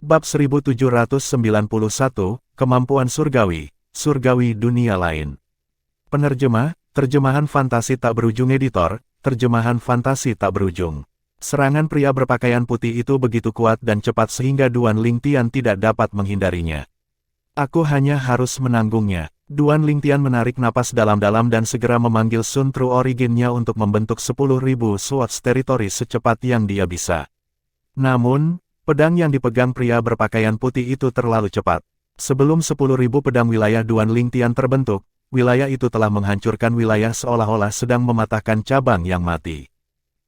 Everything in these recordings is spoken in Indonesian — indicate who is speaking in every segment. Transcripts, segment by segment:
Speaker 1: Bab 1791, Kemampuan Surgawi, Surgawi Dunia Lain. Penerjemah, terjemahan fantasi tak berujung editor, terjemahan fantasi tak berujung. Serangan pria berpakaian putih itu begitu kuat dan cepat sehingga Duan Lingtian tidak dapat menghindarinya. Aku hanya harus menanggungnya. Duan Lingtian menarik napas dalam-dalam dan segera memanggil Sun True Origin-nya untuk membentuk 10.000 Swords Territory secepat yang dia bisa. Namun, pedang yang dipegang pria berpakaian putih itu terlalu cepat. Sebelum 10.000 pedang wilayah Duan Lingtian terbentuk, wilayah itu telah menghancurkan wilayah seolah-olah sedang mematahkan cabang yang mati.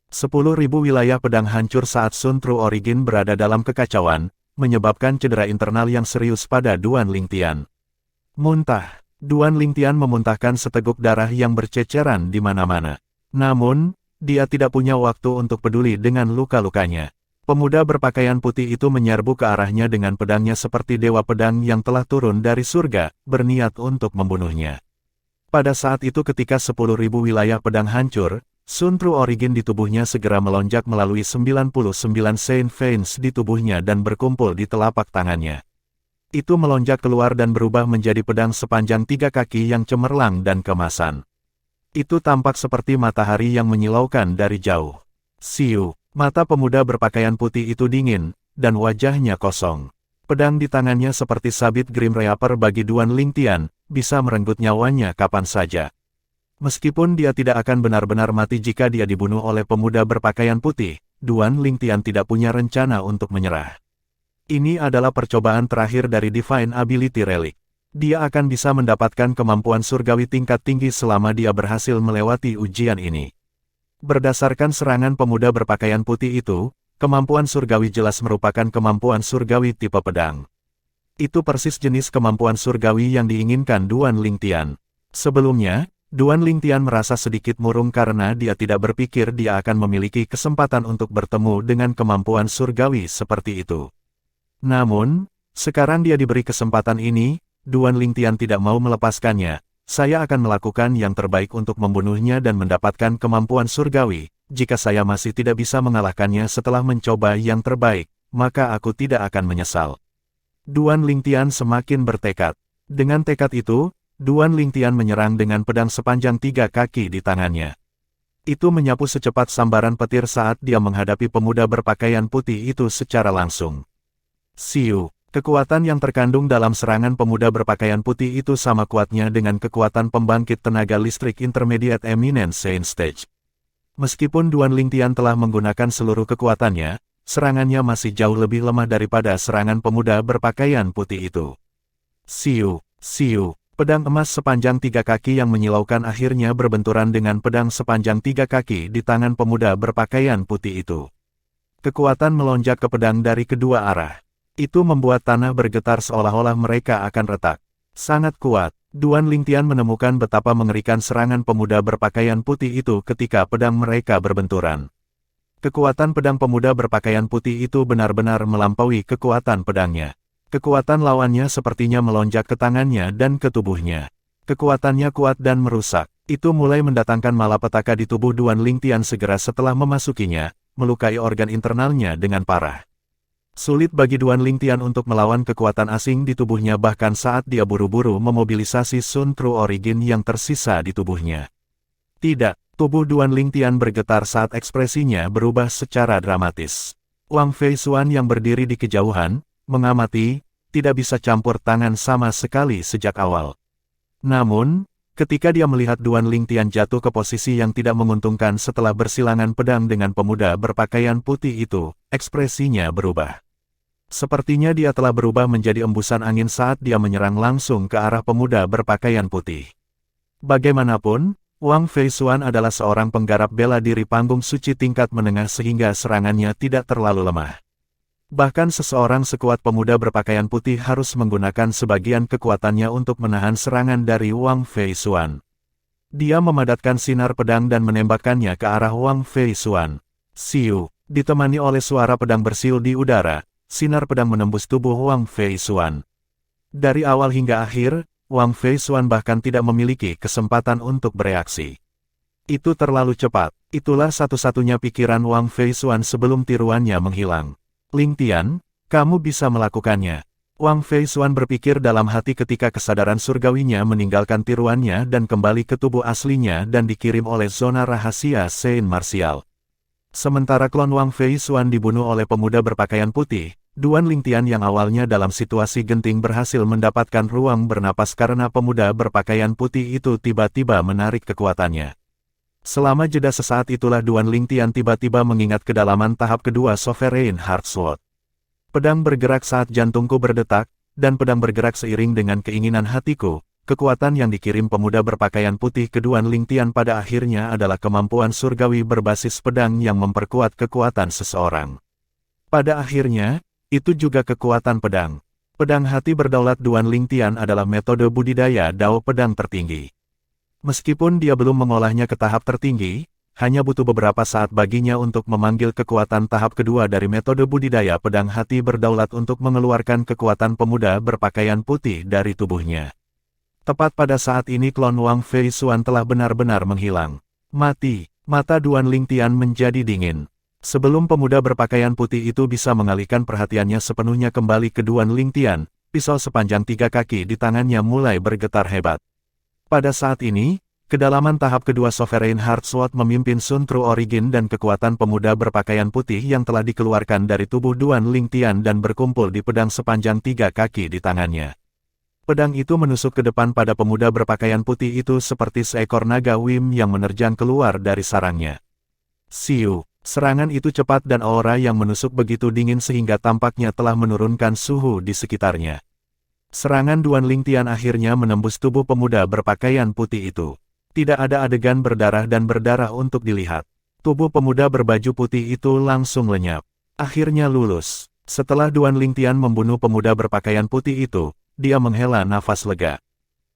Speaker 1: 10.000 wilayah pedang hancur saat Sun True Origin berada dalam kekacauan, menyebabkan cedera internal yang serius pada Duan Lingtian. Muntah. Duan Lingtian memuntahkan seteguk darah yang berceceran di mana-mana. Namun, dia tidak punya waktu untuk peduli dengan luka-lukanya. Pemuda berpakaian putih itu menyerbu ke arahnya dengan pedangnya seperti dewa pedang yang telah turun dari surga, berniat untuk membunuhnya. Pada saat itu ketika 10.000 wilayah pedang hancur, Sun True Origin di tubuhnya segera melonjak melalui 99 Saint Veins di tubuhnya dan berkumpul di telapak tangannya. Itu melonjak keluar dan berubah menjadi pedang sepanjang 3 kaki yang cemerlang dan kemasan. Itu tampak seperti matahari yang menyilaukan dari jauh. Siu. Mata pemuda berpakaian putih itu dingin, dan wajahnya kosong. Pedang di tangannya seperti sabit Grim Reaper bagi Duan Lingtian, bisa merenggut nyawanya kapan saja. Meskipun dia tidak akan benar-benar mati jika dia dibunuh oleh pemuda berpakaian putih, Duan Lingtian tidak punya rencana untuk menyerah. Ini adalah percobaan terakhir dari Divine Ability Relic. Dia akan bisa mendapatkan kemampuan surgawi tingkat tinggi selama dia berhasil melewati ujian ini. Berdasarkan serangan pemuda berpakaian putih itu, kemampuan surgawi jelas merupakan kemampuan surgawi tipe pedang. Itu persis jenis kemampuan surgawi yang diinginkan Duan Lingtian. Sebelumnya, Duan Lingtian merasa sedikit murung karena dia tidak berpikir dia akan memiliki kesempatan untuk bertemu dengan kemampuan surgawi seperti itu. Namun, sekarang dia diberi kesempatan ini, Duan Lingtian tidak mau melepaskannya. Saya akan melakukan yang terbaik untuk membunuhnya dan mendapatkan kemampuan surgawi. Jika saya masih tidak bisa mengalahkannya setelah mencoba yang terbaik, maka aku tidak akan menyesal. Duan Lingtian semakin bertekad. Dengan tekad itu, Duan Lingtian menyerang dengan pedang sepanjang 3 kaki di tangannya. Itu menyapu secepat sambaran petir saat dia menghadapi pemuda berpakaian putih itu secara langsung. Siu. Kekuatan yang terkandung dalam serangan pemuda berpakaian putih itu sama kuatnya dengan kekuatan pembangkit tenaga listrik Intermediate Eminence Saint Stage. Meskipun Duan Lingtian telah menggunakan seluruh kekuatannya, serangannya masih jauh lebih lemah daripada serangan pemuda berpakaian putih itu. Siu, siu, pedang emas sepanjang 3 kaki yang menyilaukan akhirnya berbenturan dengan pedang sepanjang 3 kaki di tangan pemuda berpakaian putih itu. Kekuatan melonjak ke pedang dari kedua arah. Itu membuat tanah bergetar seolah-olah mereka akan retak. Sangat kuat, Duan Lingtian menemukan betapa mengerikan serangan pemuda berpakaian putih itu ketika pedang mereka berbenturan. Kekuatan pedang pemuda berpakaian putih itu benar-benar melampaui kekuatan pedangnya. Kekuatan lawannya sepertinya melonjak ke tangannya dan ke tubuhnya. Kekuatannya kuat dan merusak. Itu mulai mendatangkan malapetaka di tubuh Duan Lingtian segera setelah memasukinya, melukai organ internalnya dengan parah. Sulit bagi Duan Lingtian untuk melawan kekuatan asing di tubuhnya bahkan saat dia buru-buru memobilisasi Sun True Origin yang tersisa di tubuhnya. Tidak, tubuh Duan Lingtian bergetar saat ekspresinya berubah secara dramatis. Wang Feisuan yang berdiri di kejauhan, mengamati, tidak bisa campur tangan sama sekali sejak awal. Namun, ketika dia melihat Duan Lingtian jatuh ke posisi yang tidak menguntungkan setelah bersilangan pedang dengan pemuda berpakaian putih itu, ekspresinya berubah. Sepertinya dia telah berubah menjadi embusan angin saat dia menyerang langsung ke arah pemuda berpakaian putih. Bagaimanapun, Wang Feisuan adalah seorang penggarap bela diri panggung suci tingkat menengah sehingga serangannya tidak terlalu lemah. Bahkan seseorang sekuat pemuda berpakaian putih harus menggunakan sebagian kekuatannya untuk menahan serangan dari Wang Feisuan. Dia memadatkan sinar pedang dan menembakkannya ke arah Wang Feisuan. Siu, ditemani oleh suara pedang bersiul di udara. Sinar pedang menembus tubuh Wang Feisuan. Dari awal hingga akhir, Wang Feisuan bahkan tidak memiliki kesempatan untuk bereaksi. Itu terlalu cepat. Itulah satu-satunya pikiran Wang Feisuan sebelum tiruannya menghilang. Lingtian, Kamu bisa melakukannya. Wang Fei Xuan berpikir dalam hati ketika kesadaran surgawinya meninggalkan tiruannya dan kembali ke tubuh aslinya dan dikirim oleh zona rahasia Saint Martial. Sementara klon Wang Fei Xuan dibunuh oleh pemuda berpakaian putih, Duan Lingtian yang awalnya dalam situasi genting berhasil mendapatkan ruang bernapas karena pemuda berpakaian putih itu tiba-tiba menarik kekuatannya. Selama jeda sesaat itulah Duan Lingtian tiba-tiba mengingat kedalaman tahap kedua Sovereign Heart Sword. Pedang bergerak saat jantungku berdetak, dan pedang bergerak seiring dengan keinginan hatiku. Kekuatan yang dikirim pemuda berpakaian putih ke Duan Lingtian pada akhirnya adalah kemampuan surgawi berbasis pedang yang memperkuat kekuatan seseorang. Pada akhirnya, itu juga kekuatan pedang. Pedang hati berdaulat Duan Lingtian adalah metode budidaya dao pedang tertinggi. Meskipun dia belum mengolahnya ke tahap tertinggi, hanya butuh beberapa saat baginya untuk memanggil kekuatan tahap kedua dari metode budidaya pedang hati berdaulat untuk mengeluarkan kekuatan pemuda berpakaian putih dari tubuhnya. Tepat pada saat ini klon Wang Fei Xuan telah benar-benar menghilang. Mati, mata Duan Lingtian menjadi dingin. Sebelum pemuda berpakaian putih itu bisa mengalihkan perhatiannya sepenuhnya kembali ke Duan Lingtian, pisau sepanjang 3 kaki di tangannya mulai bergetar hebat. Pada saat ini, kedalaman tahap kedua Sovereign Heart Sword memimpin Sun True Origin dan kekuatan pemuda berpakaian putih yang telah dikeluarkan dari tubuh Duan Lingtian dan berkumpul di pedang sepanjang 3 kaki di tangannya. Pedang itu menusuk ke depan pada pemuda berpakaian putih itu seperti seekor naga Wim yang menerjang keluar dari sarangnya. Siu, serangan itu cepat dan aura yang menusuk begitu dingin sehingga tampaknya telah menurunkan suhu di sekitarnya. Serangan Duan Lingtian akhirnya menembus tubuh pemuda berpakaian putih itu. Tidak ada adegan berdarah dan berdarah untuk dilihat. Tubuh pemuda berbaju putih itu langsung lenyap. Akhirnya lulus. Setelah Duan Lingtian membunuh pemuda berpakaian putih itu, dia menghela nafas lega.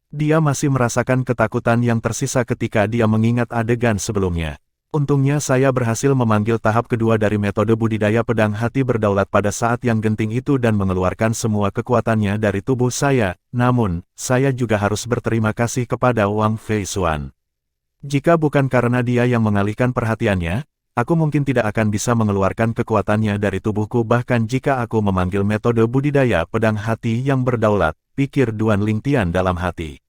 Speaker 1: Dia masih merasakan ketakutan yang tersisa ketika dia mengingat adegan sebelumnya. Untungnya saya berhasil memanggil tahap kedua dari metode budidaya pedang hati berdaulat pada saat yang genting itu dan mengeluarkan semua kekuatannya dari tubuh saya, namun, saya juga harus berterima kasih kepada Wang Fei Xuan. Jika bukan karena dia yang mengalihkan perhatiannya, aku mungkin tidak akan bisa mengeluarkan kekuatannya dari tubuhku bahkan jika aku memanggil metode budidaya pedang hati yang berdaulat, pikir Duan Lingtian dalam hati.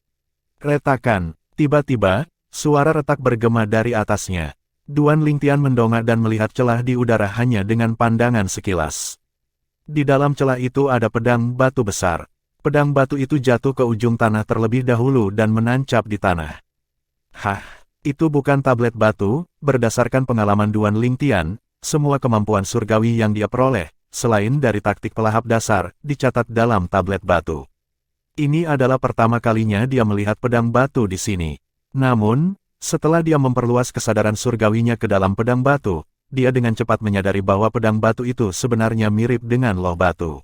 Speaker 1: Retakan, tiba-tiba, suara retak bergema dari atasnya. Duan Lingtian mendongak dan melihat celah di udara hanya dengan pandangan sekilas. Di dalam celah itu ada pedang batu besar. Pedang batu itu jatuh ke ujung tanah terlebih dahulu dan menancap di tanah. Hah, itu bukan tablet batu, berdasarkan pengalaman Duan Lingtian, semua kemampuan surgawi yang dia peroleh, selain dari taktik pelahap dasar, dicatat dalam tablet batu. Ini adalah pertama kalinya dia melihat pedang batu di sini. Namun, setelah dia memperluas kesadaran surgawinya ke dalam pedang batu, dia dengan cepat menyadari bahwa pedang batu itu sebenarnya mirip dengan loh batu.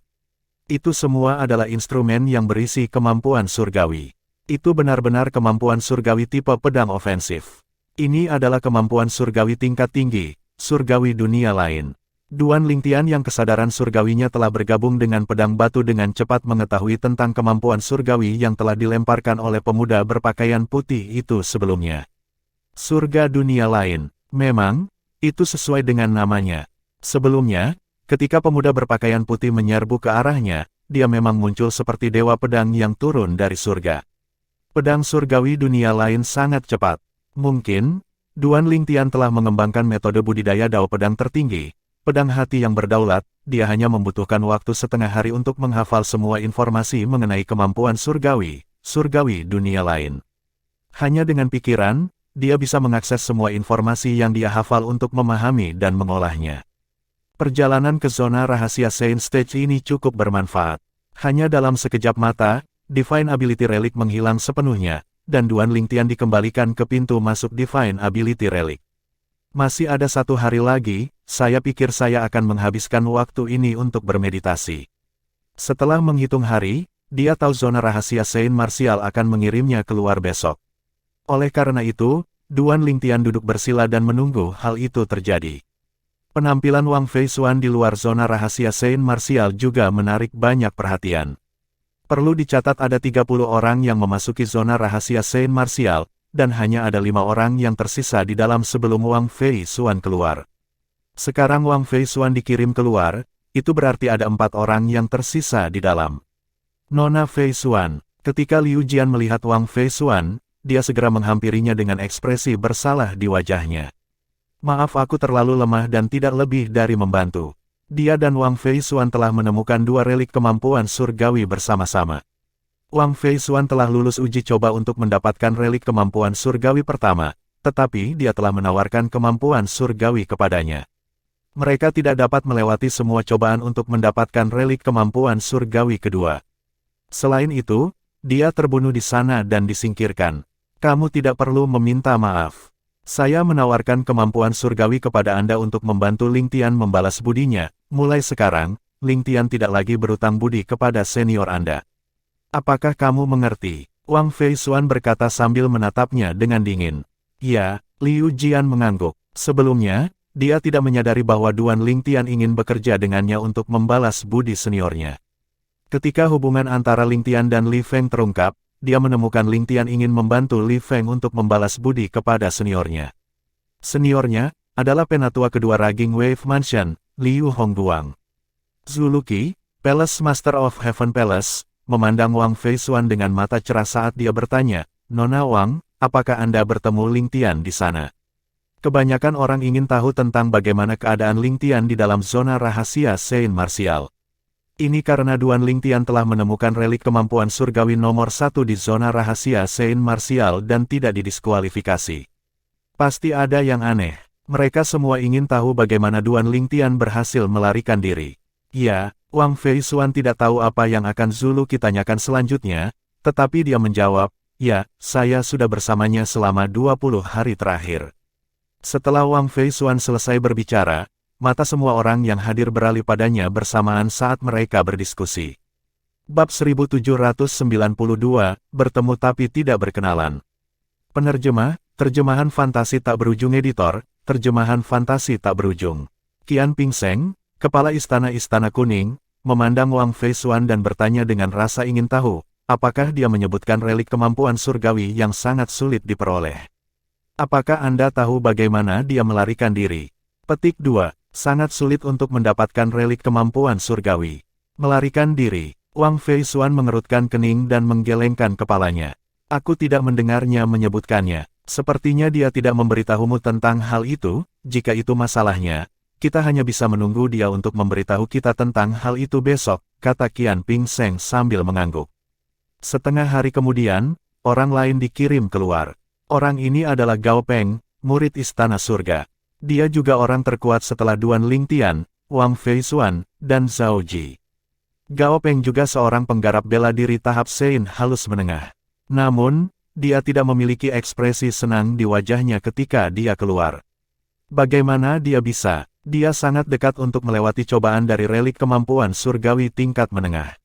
Speaker 1: Itu semua adalah instrumen yang berisi kemampuan surgawi. Itu benar-benar kemampuan surgawi tipe pedang ofensif. Ini adalah kemampuan surgawi tingkat tinggi, surgawi dunia lain. Duan Lingtian yang kesadaran surgawinya telah bergabung dengan pedang batu dengan cepat mengetahui tentang kemampuan surgawi yang telah dilemparkan oleh pemuda berpakaian putih itu sebelumnya. Surga dunia lain, memang, itu sesuai dengan namanya. Sebelumnya, ketika pemuda berpakaian putih menyerbu ke arahnya, dia memang muncul seperti dewa pedang yang turun dari surga. Pedang surgawi dunia lain sangat cepat. Mungkin, Duan Lingtian telah mengembangkan metode budidaya dao pedang tertinggi, pedang hati yang berdaulat, dia hanya membutuhkan waktu setengah hari untuk menghafal semua informasi mengenai kemampuan surgawi dunia lain. Hanya dengan pikiran, dia bisa mengakses semua informasi yang dia hafal untuk memahami dan mengolahnya. Perjalanan ke zona rahasia Saint Stage ini cukup bermanfaat. Hanya dalam sekejap mata, Divine Ability Relic menghilang sepenuhnya, dan Duan Lingtian dikembalikan ke pintu masuk Divine Ability Relic. Masih ada 1 hari lagi, saya pikir saya akan menghabiskan waktu ini untuk bermeditasi. Setelah menghitung hari, dia tahu zona rahasia Saint Martial akan mengirimnya keluar besok. Oleh karena itu, Duan Lingtian duduk bersila dan menunggu hal itu terjadi. Penampilan Wang Fei Xuan di luar zona rahasia Saint Martial juga menarik banyak perhatian. Perlu dicatat ada 30 orang yang memasuki zona rahasia Saint Martial, dan hanya ada 5 orang yang tersisa di dalam sebelum Wang Fei Xuan keluar. Sekarang Wang Fei Xuan dikirim keluar, itu berarti ada 4 orang yang tersisa di dalam. Nona Fei Xuan. Ketika Liu Jian melihat Wang Fei Xuan, dia segera menghampirinya dengan ekspresi bersalah di wajahnya. Maaf, aku terlalu lemah dan tidak lebih dari membantu. Dia dan Wang Fei Xuan telah menemukan 2 relik kemampuan surgawi bersama-sama. Wang Fei Xuan telah lulus uji coba untuk mendapatkan relik kemampuan surgawi pertama, tetapi dia telah menawarkan kemampuan surgawi kepadanya. Mereka tidak dapat melewati semua cobaan untuk mendapatkan relik kemampuan surgawi kedua. Selain itu, dia terbunuh di sana dan disingkirkan. Kamu tidak perlu meminta maaf. Saya menawarkan kemampuan surgawi kepada Anda untuk membantu Ling Tian membalas budinya. Mulai sekarang, Ling Tian tidak lagi berutang budi kepada senior Anda. Apakah kamu mengerti? Wang Fei Xuan berkata sambil menatapnya dengan dingin. Ya, Liu Jian mengangguk. Sebelumnya, dia tidak menyadari bahwa Duan Ling Tian ingin bekerja dengannya untuk membalas budi seniornya. Ketika hubungan antara Ling Tian dan Li Feng terungkap, dia menemukan Ling Tian ingin membantu Li Feng untuk membalas budi kepada seniornya. Seniornya adalah penatua kedua Raging Wave Mansion, Liu Hongguang. Zuluki, Palace Master of Heaven Palace, memandang Wang Fei Xuan dengan mata cerah saat dia bertanya, Nona Wang, apakah Anda bertemu Ling Tian di sana? Kebanyakan orang ingin tahu tentang bagaimana keadaan Ling Tian di dalam zona rahasia Saint Martial. Ini karena Duan Ling Tian telah menemukan relik kemampuan surgawi nomor 1 di zona rahasia Saint Martial dan tidak didiskualifikasi. Pasti ada yang aneh. Mereka semua ingin tahu bagaimana Duan Ling Tian berhasil melarikan diri. Ya, Wang Fei Xuan tidak tahu apa yang akan Zuluki tanyakan selanjutnya, tetapi dia menjawab, ya, saya sudah bersamanya selama 20 hari terakhir. Setelah Wang Fei Xuan selesai berbicara, mata semua orang yang hadir beralih padanya bersamaan saat mereka berdiskusi. Bab 1792, bertemu tapi tidak berkenalan. Penerjemah, terjemahan fantasi tak berujung editor, terjemahan fantasi tak berujung. Qian Pingseng, Kepala Istana Kuning, memandang Wang Fei Xuan dan bertanya dengan rasa ingin tahu, apakah dia menyebutkan relik kemampuan surgawi yang sangat sulit diperoleh. Apakah Anda tahu bagaimana dia melarikan diri? Petik 2. Sangat sulit untuk mendapatkan relik kemampuan surgawi. Melarikan diri. Wang Fei Xuan mengerutkan kening dan menggelengkan kepalanya. Aku tidak mendengarnya menyebutkannya. Sepertinya dia tidak memberitahumu tentang hal itu. Jika itu masalahnya, kita hanya bisa menunggu dia untuk memberitahu kita tentang hal itu besok, kata Qian Pingseng sambil mengangguk. Setengah hari kemudian, orang lain dikirim keluar. Orang ini adalah Gao Peng, murid Istana Surga. Dia juga orang terkuat setelah Duan Ling Tian, Wang Fei Xuan, dan Zhao Ji. Gao Peng juga seorang penggarap bela diri tahap Saint halus menengah. Namun, dia tidak memiliki ekspresi senang di wajahnya ketika dia keluar. Bagaimana dia bisa? Dia sangat dekat untuk melewati cobaan dari relik kemampuan surgawi tingkat menengah.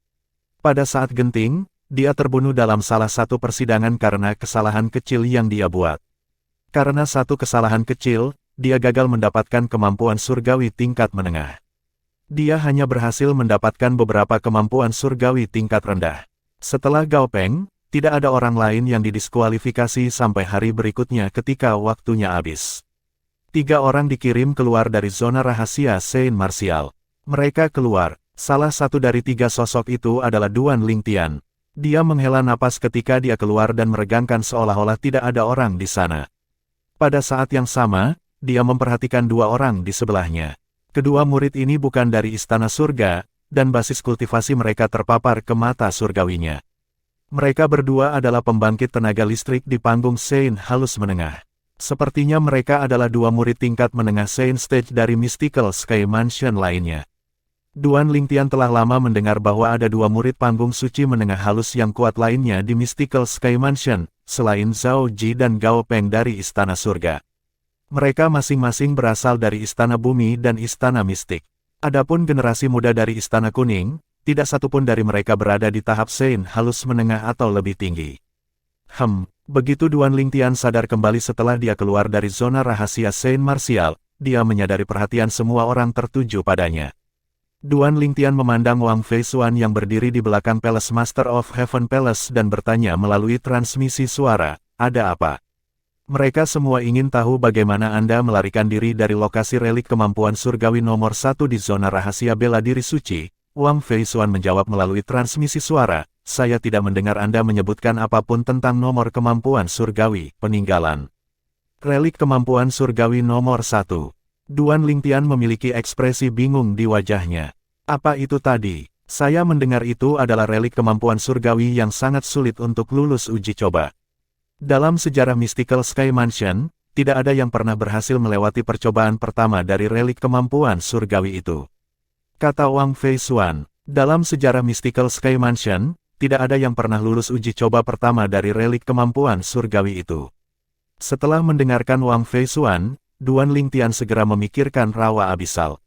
Speaker 1: Pada saat genting, dia terbunuh dalam salah satu persidangan karena kesalahan kecil yang dia buat. Karena satu kesalahan kecil, dia gagal mendapatkan kemampuan surgawi tingkat menengah. Dia hanya berhasil mendapatkan beberapa kemampuan surgawi tingkat rendah. Setelah Gao Peng, tidak ada orang lain yang didiskualifikasi sampai hari berikutnya ketika waktunya habis. 3 orang dikirim keluar dari zona rahasia Saint Martial. Mereka keluar. Salah satu dari 3 sosok itu adalah Duan Ling Tian. Dia menghela napas ketika dia keluar dan meregangkan seolah-olah tidak ada orang di sana. Pada saat yang sama, dia memperhatikan 2 orang di sebelahnya. Kedua murid ini bukan dari Istana Surga, dan basis kultivasi mereka terpapar ke mata surgawinya. Mereka berdua adalah pembangkit tenaga listrik di panggung Saint halus menengah. Sepertinya mereka adalah 2 murid tingkat menengah Saint Stage dari Mystical Sky Mansion lainnya. Duan Ling Tian telah lama mendengar bahwa ada 2 murid panggung suci menengah halus yang kuat lainnya di Mystical Sky Mansion, selain Zhao Ji dan Gao Peng dari Istana Surga. Mereka masing-masing berasal dari Istana Bumi dan Istana Mistik. Adapun generasi muda dari Istana Kuning, tidak satupun dari mereka berada di tahap Saint halus menengah atau lebih tinggi. Begitu Duan Ling Tian sadar kembali setelah dia keluar dari zona rahasia Saint Martial, dia menyadari perhatian semua orang tertuju padanya. Duan Ling Tian memandang Wang Fei Xuan yang berdiri di belakang Palace Master of Heaven Palace dan bertanya melalui transmisi suara, ada apa? Mereka semua ingin tahu bagaimana Anda melarikan diri dari lokasi relik kemampuan surgawi nomor 1 di zona rahasia bela diri suci. Wang Feisuan menjawab melalui transmisi suara, saya tidak mendengar Anda menyebutkan apapun tentang nomor kemampuan surgawi, peninggalan. Relik kemampuan surgawi nomor 1. Duan Lingtian memiliki ekspresi bingung di wajahnya. Apa itu tadi? Saya mendengar itu adalah relik kemampuan surgawi yang sangat sulit untuk lulus uji coba. Dalam sejarah Mystical Sky Mansion, tidak ada yang pernah berhasil melewati percobaan pertama dari relik kemampuan surgawi itu. Kata Wang Feisuan, dalam sejarah Mystical Sky Mansion, tidak ada yang pernah lulus uji coba pertama dari relik kemampuan surgawi itu. Setelah mendengarkan Wang Feisuan, Duan Lingtian segera memikirkan rawa abisal.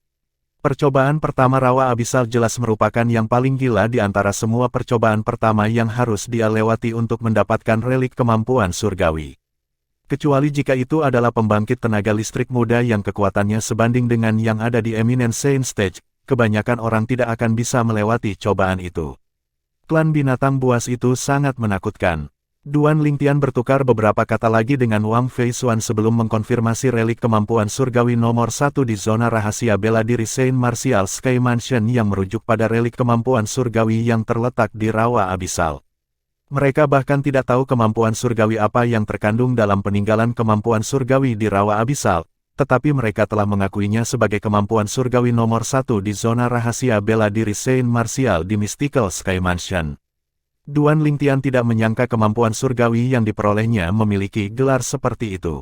Speaker 1: Percobaan pertama rawa abisal jelas merupakan yang paling gila di antara semua percobaan pertama yang harus dia lewati untuk mendapatkan relik kemampuan surgawi. Kecuali jika itu adalah pembangkit tenaga listrik muda yang kekuatannya sebanding dengan yang ada di Eminent Saint Stage, kebanyakan orang tidak akan bisa melewati cobaan itu. Klan binatang buas itu sangat menakutkan. Duan Lingtian bertukar beberapa kata lagi dengan Wang Feisuan sebelum mengkonfirmasi relik kemampuan surgawi nomor 1 di zona rahasia bela diri Saint Martial Sky Mansion yang merujuk pada relik kemampuan surgawi yang terletak di rawa abisal. Mereka bahkan tidak tahu kemampuan surgawi apa yang terkandung dalam peninggalan kemampuan surgawi di rawa abisal, tetapi mereka telah mengakuinya sebagai kemampuan surgawi nomor 1 di zona rahasia bela diri Saint Martial di Mystical Sky Mansion. Duan Lingtian tidak menyangka kemampuan surgawi yang diperolehnya memiliki gelar seperti itu.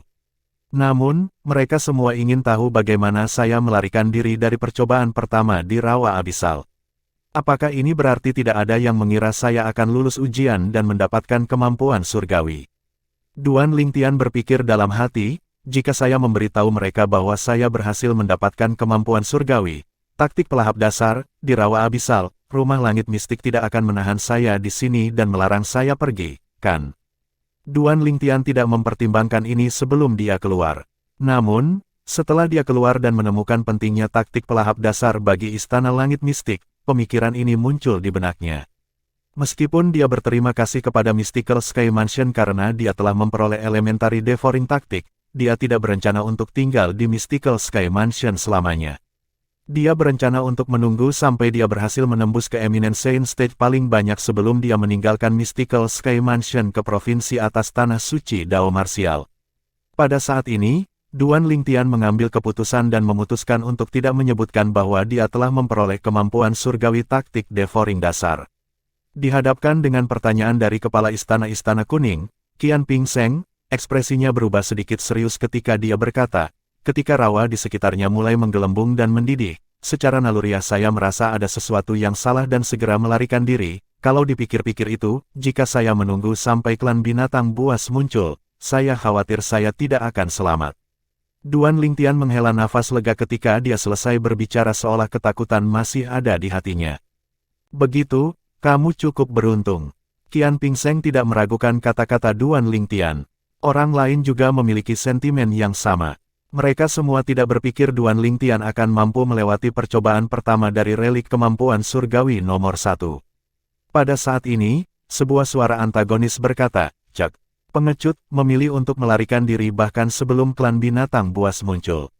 Speaker 1: Namun, mereka semua ingin tahu bagaimana saya melarikan diri dari percobaan pertama di rawa abisal. Apakah ini berarti tidak ada yang mengira saya akan lulus ujian dan mendapatkan kemampuan surgawi? Duan Lingtian berpikir dalam hati, jika saya memberitahu mereka bahwa saya berhasil mendapatkan kemampuan surgawi, taktik pelahap dasar, di rawa abisal, rumah langit mistik tidak akan menahan saya di sini dan melarang saya pergi, kan? Duan Lingtian tidak mempertimbangkan ini sebelum dia keluar. Namun, setelah dia keluar dan menemukan pentingnya taktik pelahap dasar bagi istana langit mistik, pemikiran ini muncul di benaknya. Meskipun dia berterima kasih kepada Mystical Sky Mansion karena dia telah memperoleh Elementary Devouring Taktik, dia tidak berencana untuk tinggal di Mystical Sky Mansion selamanya. Dia berencana untuk menunggu sampai dia berhasil menembus ke Eminent Saint Stage paling banyak sebelum dia meninggalkan Mystical Sky Mansion ke provinsi atas tanah suci Dao Martial. Pada saat ini, Duan Lingtian mengambil keputusan dan memutuskan untuk tidak menyebutkan bahwa dia telah memperoleh kemampuan surgawi taktik devouring dasar. Dihadapkan dengan pertanyaan dari kepala istana-istana kuning, Qian Ping Seng, ekspresinya berubah sedikit serius ketika dia berkata, ketika rawa di sekitarnya mulai menggelembung dan mendidih, secara naluriah saya merasa ada sesuatu yang salah dan segera melarikan diri. Kalau dipikir-pikir itu, jika saya menunggu sampai klan binatang buas muncul, saya khawatir saya tidak akan selamat. Duan Lingtian menghela nafas lega ketika dia selesai berbicara seolah ketakutan masih ada di hatinya. Begitu, kamu cukup beruntung. Qian Ping Seng tidak meragukan kata-kata Duan Lingtian. Orang lain juga memiliki sentimen yang sama. Mereka semua tidak berpikir Duan Lingtian akan mampu melewati percobaan pertama dari relik kemampuan surgawi nomor 1. Pada saat ini, sebuah suara antagonis berkata, "Cek." Pengecut memilih untuk melarikan diri bahkan sebelum klan binatang buas muncul.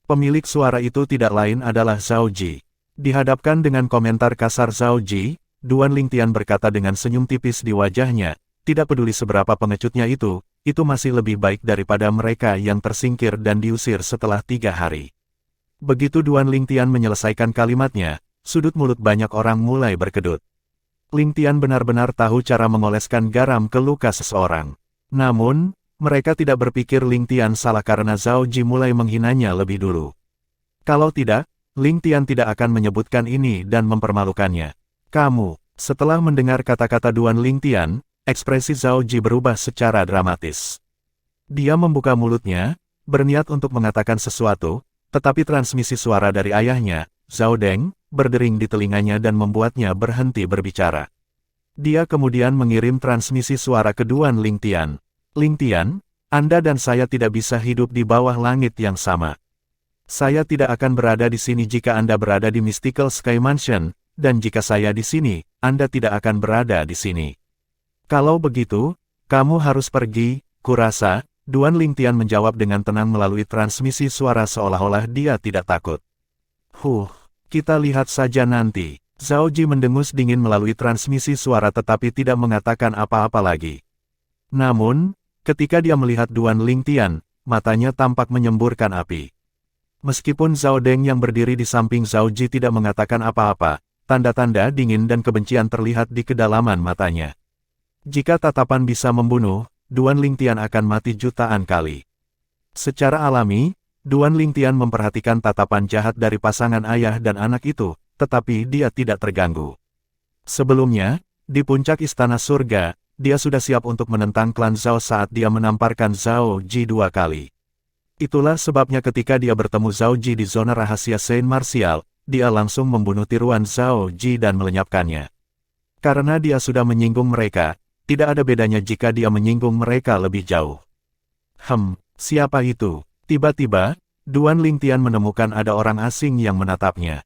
Speaker 1: Pemilik suara itu tidak lain adalah Zhao Ji. Dihadapkan dengan komentar kasar Zhao Ji, Duan Lingtian berkata dengan senyum tipis di wajahnya, tidak peduli seberapa pengecutnya itu masih lebih baik daripada mereka yang tersingkir dan diusir setelah 3 hari. Begitu Duan Lingtian menyelesaikan kalimatnya, sudut mulut banyak orang mulai berkedut. Lingtian benar-benar tahu cara mengoleskan garam ke luka seseorang. Namun, mereka tidak berpikir Lingtian salah karena Zhao Ji mulai menghinanya lebih dulu. Kalau tidak, Lingtian tidak akan menyebutkan ini dan mempermalukannya. Kamu, setelah mendengar kata-kata Duan Lingtian, ekspresi Zhao Ji berubah secara dramatis. Dia membuka mulutnya, berniat untuk mengatakan sesuatu, tetapi transmisi suara dari ayahnya, Zhao Deng, berdering di telinganya dan membuatnya berhenti berbicara. Dia kemudian mengirim transmisi suara ke Duan Lingtian. Lingtian, Anda dan saya tidak bisa hidup di bawah langit yang sama. Saya tidak akan berada di sini jika Anda berada di Mystical Sky Mansion, dan jika saya di sini, Anda tidak akan berada di sini. Kalau begitu, kamu harus pergi, kurasa, Duan Lingtian menjawab dengan tenang melalui transmisi suara seolah-olah dia tidak takut. Kita lihat saja nanti. Zhao Ji mendengus dingin melalui transmisi suara tetapi tidak mengatakan apa-apa lagi. Namun, ketika dia melihat Duan Lingtian, matanya tampak menyemburkan api. Meskipun Zhao Deng yang berdiri di samping Zhao Ji tidak mengatakan apa-apa, tanda-tanda dingin dan kebencian terlihat di kedalaman matanya. Jika tatapan bisa membunuh, Duan Lingtian akan mati jutaan kali. Secara alami, Duan Lingtian memperhatikan tatapan jahat dari pasangan ayah dan anak itu, tetapi dia tidak terganggu. Sebelumnya, di puncak Istana Surga, dia sudah siap untuk menentang klan Zhao saat dia menamparkan Zhao Ji 2 kali. Itulah sebabnya ketika dia bertemu Zhao Ji di zona rahasia Saint Martial, dia langsung membunuh tiruan Zhao Ji dan melenyapkannya. Karena dia sudah menyinggung mereka, tidak ada bedanya jika dia menyinggung mereka lebih jauh. Siapa itu? Tiba-tiba, Duan Lingtian menemukan ada orang asing yang menatapnya.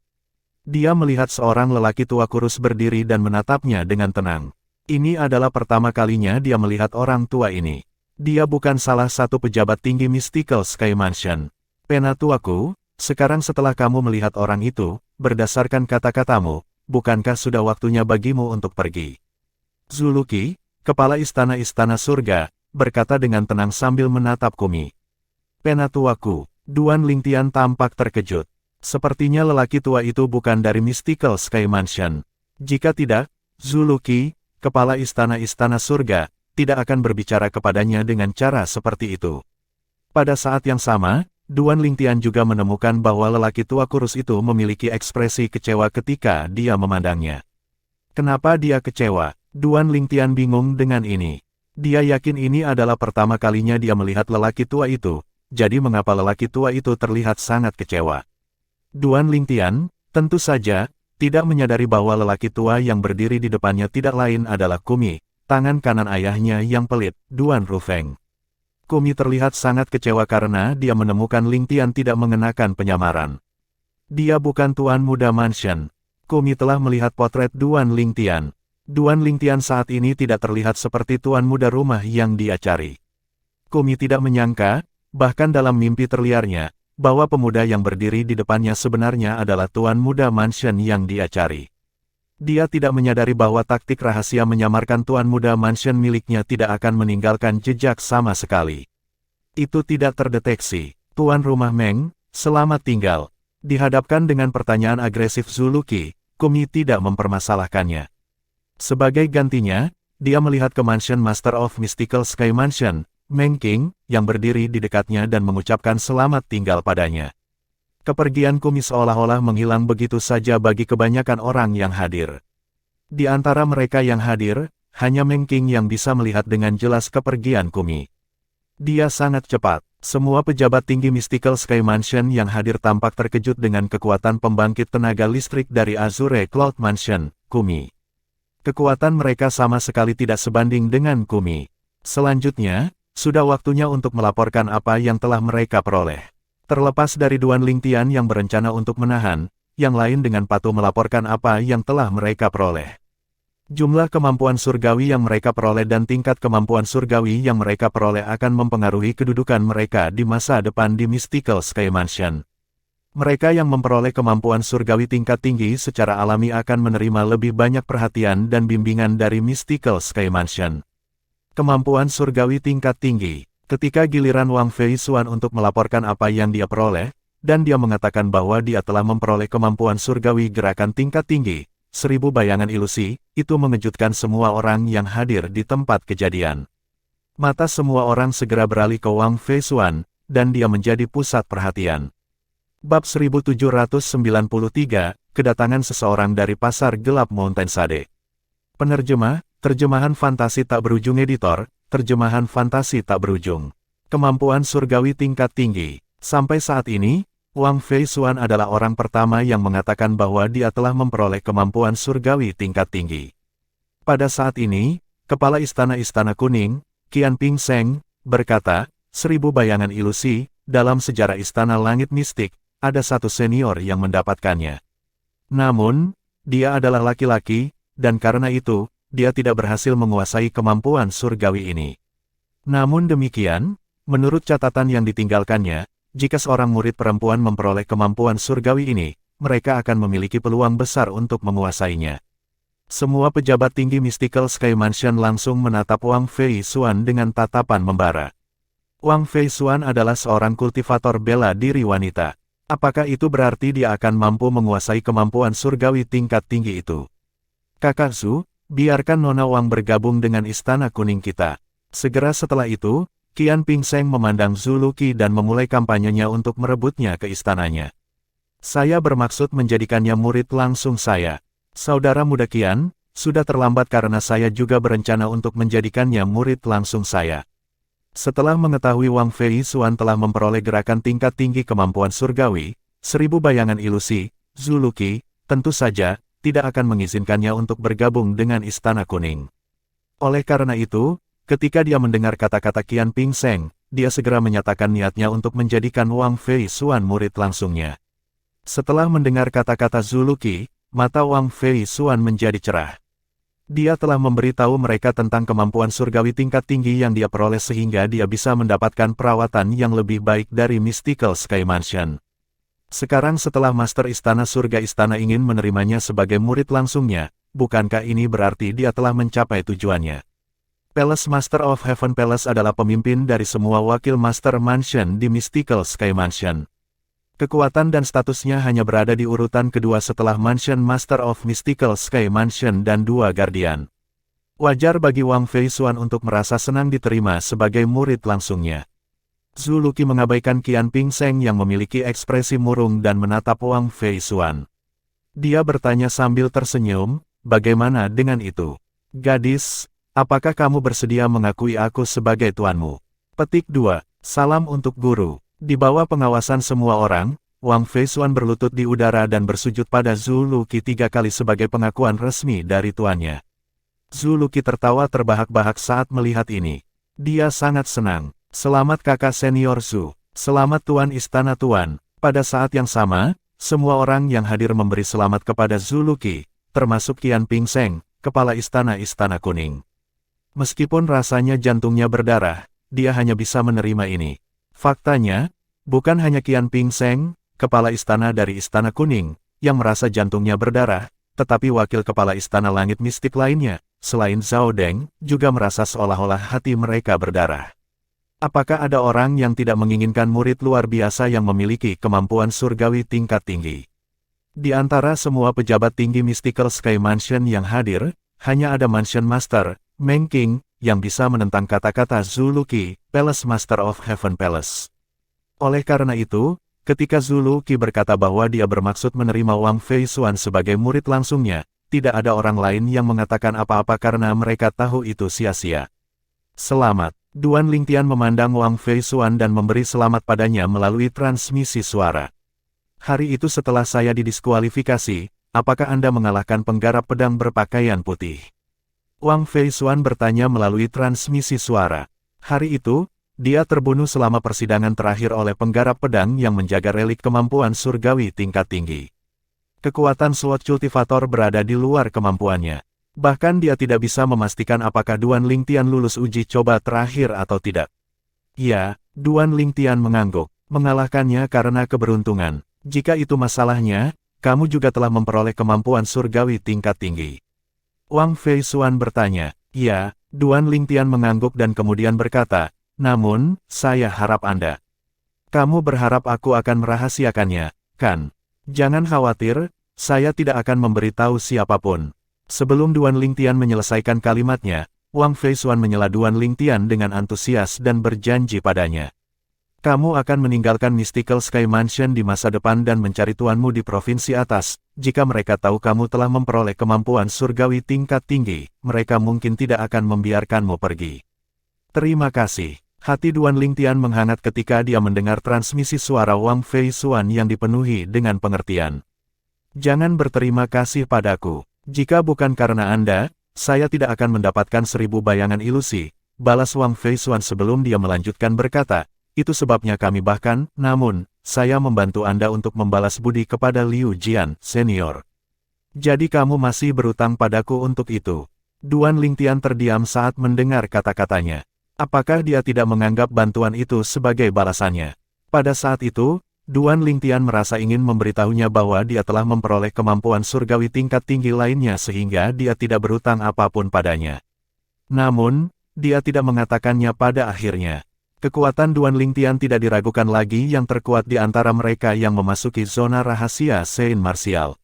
Speaker 1: Dia melihat seorang lelaki tua kurus berdiri dan menatapnya dengan tenang. Ini adalah pertama kalinya dia melihat orang tua ini. Dia bukan salah satu pejabat tinggi Mystical Sky Mansion. Penatuaku, sekarang setelah kamu melihat orang itu, berdasarkan kata-katamu, bukankah sudah waktunya bagimu untuk pergi? Zuluki, kepala istana surga, berkata dengan tenang sambil menatap Kumi. Penatuaku, Duan Lingtian tampak terkejut. Sepertinya lelaki tua itu bukan dari Mystical Sky Mansion. Jika tidak, Zuluki, kepala istana surga, tidak akan berbicara kepadanya dengan cara seperti itu. Pada saat yang sama, Duan Lingtian juga menemukan bahwa lelaki tua kurus itu memiliki ekspresi kecewa ketika dia memandangnya. Kenapa dia kecewa? Duan Lingtian bingung dengan ini. Dia yakin ini adalah pertama kalinya dia melihat lelaki tua itu, jadi mengapa lelaki tua itu terlihat sangat kecewa? Duan Lingtian, tentu saja, tidak menyadari bahwa lelaki tua yang berdiri di depannya tidak lain adalah Kumi, tangan kanan ayahnya yang pelit, Duan Rufeng. Kumi terlihat sangat kecewa karena dia menemukan Lingtian tidak mengenakan penyamaran. Dia bukan Tuan Muda Mansion. Kumi telah melihat potret Duan Lingtian. Duan Lingtian saat ini tidak terlihat seperti Tuan Muda rumah yang dia cari. Kumi tidak menyangka, bahkan dalam mimpi terliarnya, bahwa pemuda yang berdiri di depannya sebenarnya adalah Tuan Muda Mansion yang dia cari. Dia tidak menyadari bahwa taktik rahasia menyamarkan Tuan Muda Mansion miliknya tidak akan meninggalkan jejak sama sekali. Itu tidak terdeteksi. Tuan Rumah Meng, selamat tinggal. Dihadapkan dengan pertanyaan agresif Zuluki, Kumi tidak mempermasalahkannya. Sebagai gantinya, dia melihat ke Mansion Master of Mystical Sky Mansion, Meng King, yang berdiri di dekatnya dan mengucapkan selamat tinggal padanya. Kepergian Kumi seolah-olah menghilang begitu saja bagi kebanyakan orang yang hadir. Di antara mereka yang hadir, hanya Meng King yang bisa melihat dengan jelas kepergian Kumi. Dia sangat cepat. Semua pejabat tinggi Mystical Sky Mansion yang hadir tampak terkejut dengan kekuatan pembangkit tenaga listrik dari Azure Cloud Mansion, Kumi. Kekuatan mereka sama sekali tidak sebanding dengan Kumi. Selanjutnya, sudah waktunya untuk melaporkan apa yang telah mereka peroleh. Terlepas dari Duan Lingtian yang berencana untuk menahan, yang lain dengan patuh melaporkan apa yang telah mereka peroleh. Jumlah kemampuan surgawi yang mereka peroleh dan tingkat kemampuan surgawi yang mereka peroleh akan mempengaruhi kedudukan mereka di masa depan di Mystical Sky Mansion. Mereka yang memperoleh kemampuan surgawi tingkat tinggi secara alami akan menerima lebih banyak perhatian dan bimbingan dari Mystical Sky Mansion. Kemampuan surgawi tingkat tinggi. Ketika giliran Wang Fei Xuan untuk melaporkan apa yang dia peroleh, dan dia mengatakan bahwa dia telah memperoleh kemampuan surgawi gerakan tingkat tinggi, 1000 bayangan ilusi, itu mengejutkan semua orang yang hadir di tempat kejadian. Mata semua orang segera beralih ke Wang Fei Xuan, dan dia menjadi pusat perhatian. Bab 1793, Kedatangan seseorang dari Pasar Gelap Mountainside. Penerjemah, Terjemahan Fantasi Tak Berujung Editor, Terjemahan Fantasi Tak Berujung. Kemampuan surgawi tingkat tinggi. Sampai saat ini, Wang Fei Xuan adalah orang pertama yang mengatakan bahwa dia telah memperoleh kemampuan surgawi tingkat tinggi. Pada saat ini, Kepala Istana Kuning, Qian Ping Seng, berkata, 1000 bayangan ilusi, dalam sejarah Istana Langit Mistik, ada satu senior yang mendapatkannya. Namun, dia adalah laki-laki, dan karena itu, dia tidak berhasil menguasai kemampuan surgawi ini. Namun demikian, Menurut catatan yang ditinggalkannya, jika seorang murid perempuan memperoleh kemampuan surgawi ini, mereka akan memiliki peluang besar untuk menguasainya. Semua pejabat tinggi Mystical Sky Mansion langsung menatap Wang Fei Xuan dengan tatapan membara. Wang Fei Xuan adalah seorang kultivator bela diri wanita. Apakah itu berarti dia akan mampu menguasai kemampuan surgawi tingkat tinggi itu? Kakak Zhu, biarkan Nona Wang bergabung dengan Istana Kuning kita. Segera setelah itu, Qian Pingseng memandang Zhu Luqi dan memulai kampanyenya untuk merebutnya ke istananya. Saya bermaksud menjadikannya murid langsung saya. Saudara muda Qian, sudah terlambat karena saya juga berencana untuk menjadikannya murid langsung saya. Setelah mengetahui Wang Fei Xuan telah memperoleh gerakan tingkat tinggi kemampuan surgawi, 1000 bayangan ilusi, Zhu Luqi, tentu saja, tidak akan mengizinkannya untuk bergabung dengan Istana Kuning. Oleh karena itu, ketika dia mendengar kata-kata Qian Pingseng, dia segera menyatakan niatnya untuk menjadikan Wang Fei Xuan murid langsungnya. Setelah mendengar kata-kata Zhu Luqi, mata Wang Fei Xuan menjadi cerah. Dia telah memberitahu mereka tentang kemampuan surgawi tingkat tinggi yang dia peroleh sehingga dia bisa mendapatkan perawatan yang lebih baik dari Mystical Sky Mansion. Sekarang setelah Master Istana Surga Istana ingin menerimanya sebagai murid langsungnya, bukankah ini berarti dia telah mencapai tujuannya? Palace Master of Heaven Palace adalah pemimpin dari semua wakil Master Mansion di Mystical Sky Mansion. Kekuatan dan statusnya hanya berada di urutan kedua setelah Mansion Master of Mystical Sky Mansion dan 2 Guardian. Wajar bagi Wang Fei Xuan untuk merasa senang diterima sebagai murid langsungnya. Zhu Luqi mengabaikan Qian Pingseng yang memiliki ekspresi murung dan menatap Wang Fei Xuan. Dia bertanya sambil tersenyum, bagaimana dengan itu? Gadis, apakah kamu bersedia mengakui aku sebagai tuanmu? Petik 2. Salam untuk guru. Di bawah pengawasan semua orang, Wang Fei Xuan berlutut di udara dan bersujud pada Zhu Luqi 3 kali sebagai pengakuan resmi dari tuannya. Zhu Luqi tertawa terbahak-bahak saat melihat ini. Dia sangat senang. Selamat kakak senior Zhu. Selamat tuan istana tuan. Pada saat yang sama, semua orang yang hadir memberi selamat kepada Zhu Luqi, termasuk Qian Pingseng, kepala Istana Kuning. Meskipun rasanya jantungnya berdarah, dia hanya bisa menerima ini. Faktanya, bukan hanya Qian Pingseng, kepala istana dari Istana Kuning, yang merasa jantungnya berdarah, tetapi wakil kepala Istana Langit Mistik lainnya, selain Zhao Deng, juga merasa seolah-olah hati mereka berdarah. Apakah ada orang yang tidak menginginkan murid luar biasa yang memiliki kemampuan surgawi tingkat tinggi? Di antara semua pejabat tinggi Mystical Sky Mansion yang hadir, hanya ada Mansion Master, Meng Qing, yang bisa menentang kata-kata Zhu Luqi, Palace Master of Heaven Palace. Oleh karena itu, ketika Zhu Luqi berkata bahwa dia bermaksud menerima Wang Fei Xuan sebagai murid langsungnya, tidak ada orang lain yang mengatakan apa-apa karena mereka tahu itu sia-sia. Selamat. Duan Lingtian memandang Wang Fei Xuan dan memberi selamat padanya melalui transmisi suara. Hari itu setelah saya didiskualifikasi, apakah Anda mengalahkan penggarap pedang berpakaian putih? Wang Fei Xuan bertanya melalui transmisi suara. Hari itu, dia terbunuh selama persidangan terakhir oleh penggarap pedang yang menjaga relik kemampuan surgawi tingkat tinggi. Kekuatan slot cultivator berada di luar kemampuannya. Bahkan dia tidak bisa memastikan apakah Duan Lingtian lulus uji coba terakhir atau tidak. Ya, Duan Lingtian mengangguk, mengalahkannya karena keberuntungan. Jika itu masalahnya, kamu juga telah memperoleh kemampuan surgawi tingkat tinggi. Wang Fei Xuan bertanya. Ya, Duan Lingtian mengangguk dan kemudian berkata, namun, saya harap Anda. Kamu berharap aku akan merahasiakannya, kan? Jangan khawatir, saya tidak akan memberitahu siapapun. Sebelum Duan Lingtian menyelesaikan kalimatnya, Wang Fei Xuan menyela Duan Lingtian dengan antusias dan berjanji padanya. Kamu akan meninggalkan Mystical Sky Mansion di masa depan dan mencari tuanmu di provinsi atas. Jika mereka tahu kamu telah memperoleh kemampuan surgawi tingkat tinggi, mereka mungkin tidak akan membiarkanmu pergi. Terima kasih. Hati Duan Lingtian menghangat ketika dia mendengar transmisi suara Wang Fei Xuan yang dipenuhi dengan pengertian. Jangan berterima kasih padaku. Jika bukan karena Anda, saya tidak akan mendapatkan 1000 bayangan ilusi, balas Wang Fei Xuan sebelum dia melanjutkan berkata. Itu sebabnya kami bahkan, namun, saya membantu Anda untuk membalas budi kepada Liu Jian, senior. Jadi kamu masih berutang padaku untuk itu. Duan Lingtian terdiam saat mendengar kata-katanya. Apakah dia tidak menganggap bantuan itu sebagai balasannya? Pada saat itu, Duan Lingtian merasa ingin memberitahunya bahwa dia telah memperoleh kemampuan surgawi tingkat tinggi lainnya sehingga dia tidak berutang apapun padanya. Namun, dia tidak mengatakannya pada akhirnya. Kekuatan Duan Lingtian tidak diragukan lagi, yang terkuat di antara mereka yang memasuki zona rahasia Saint Martial.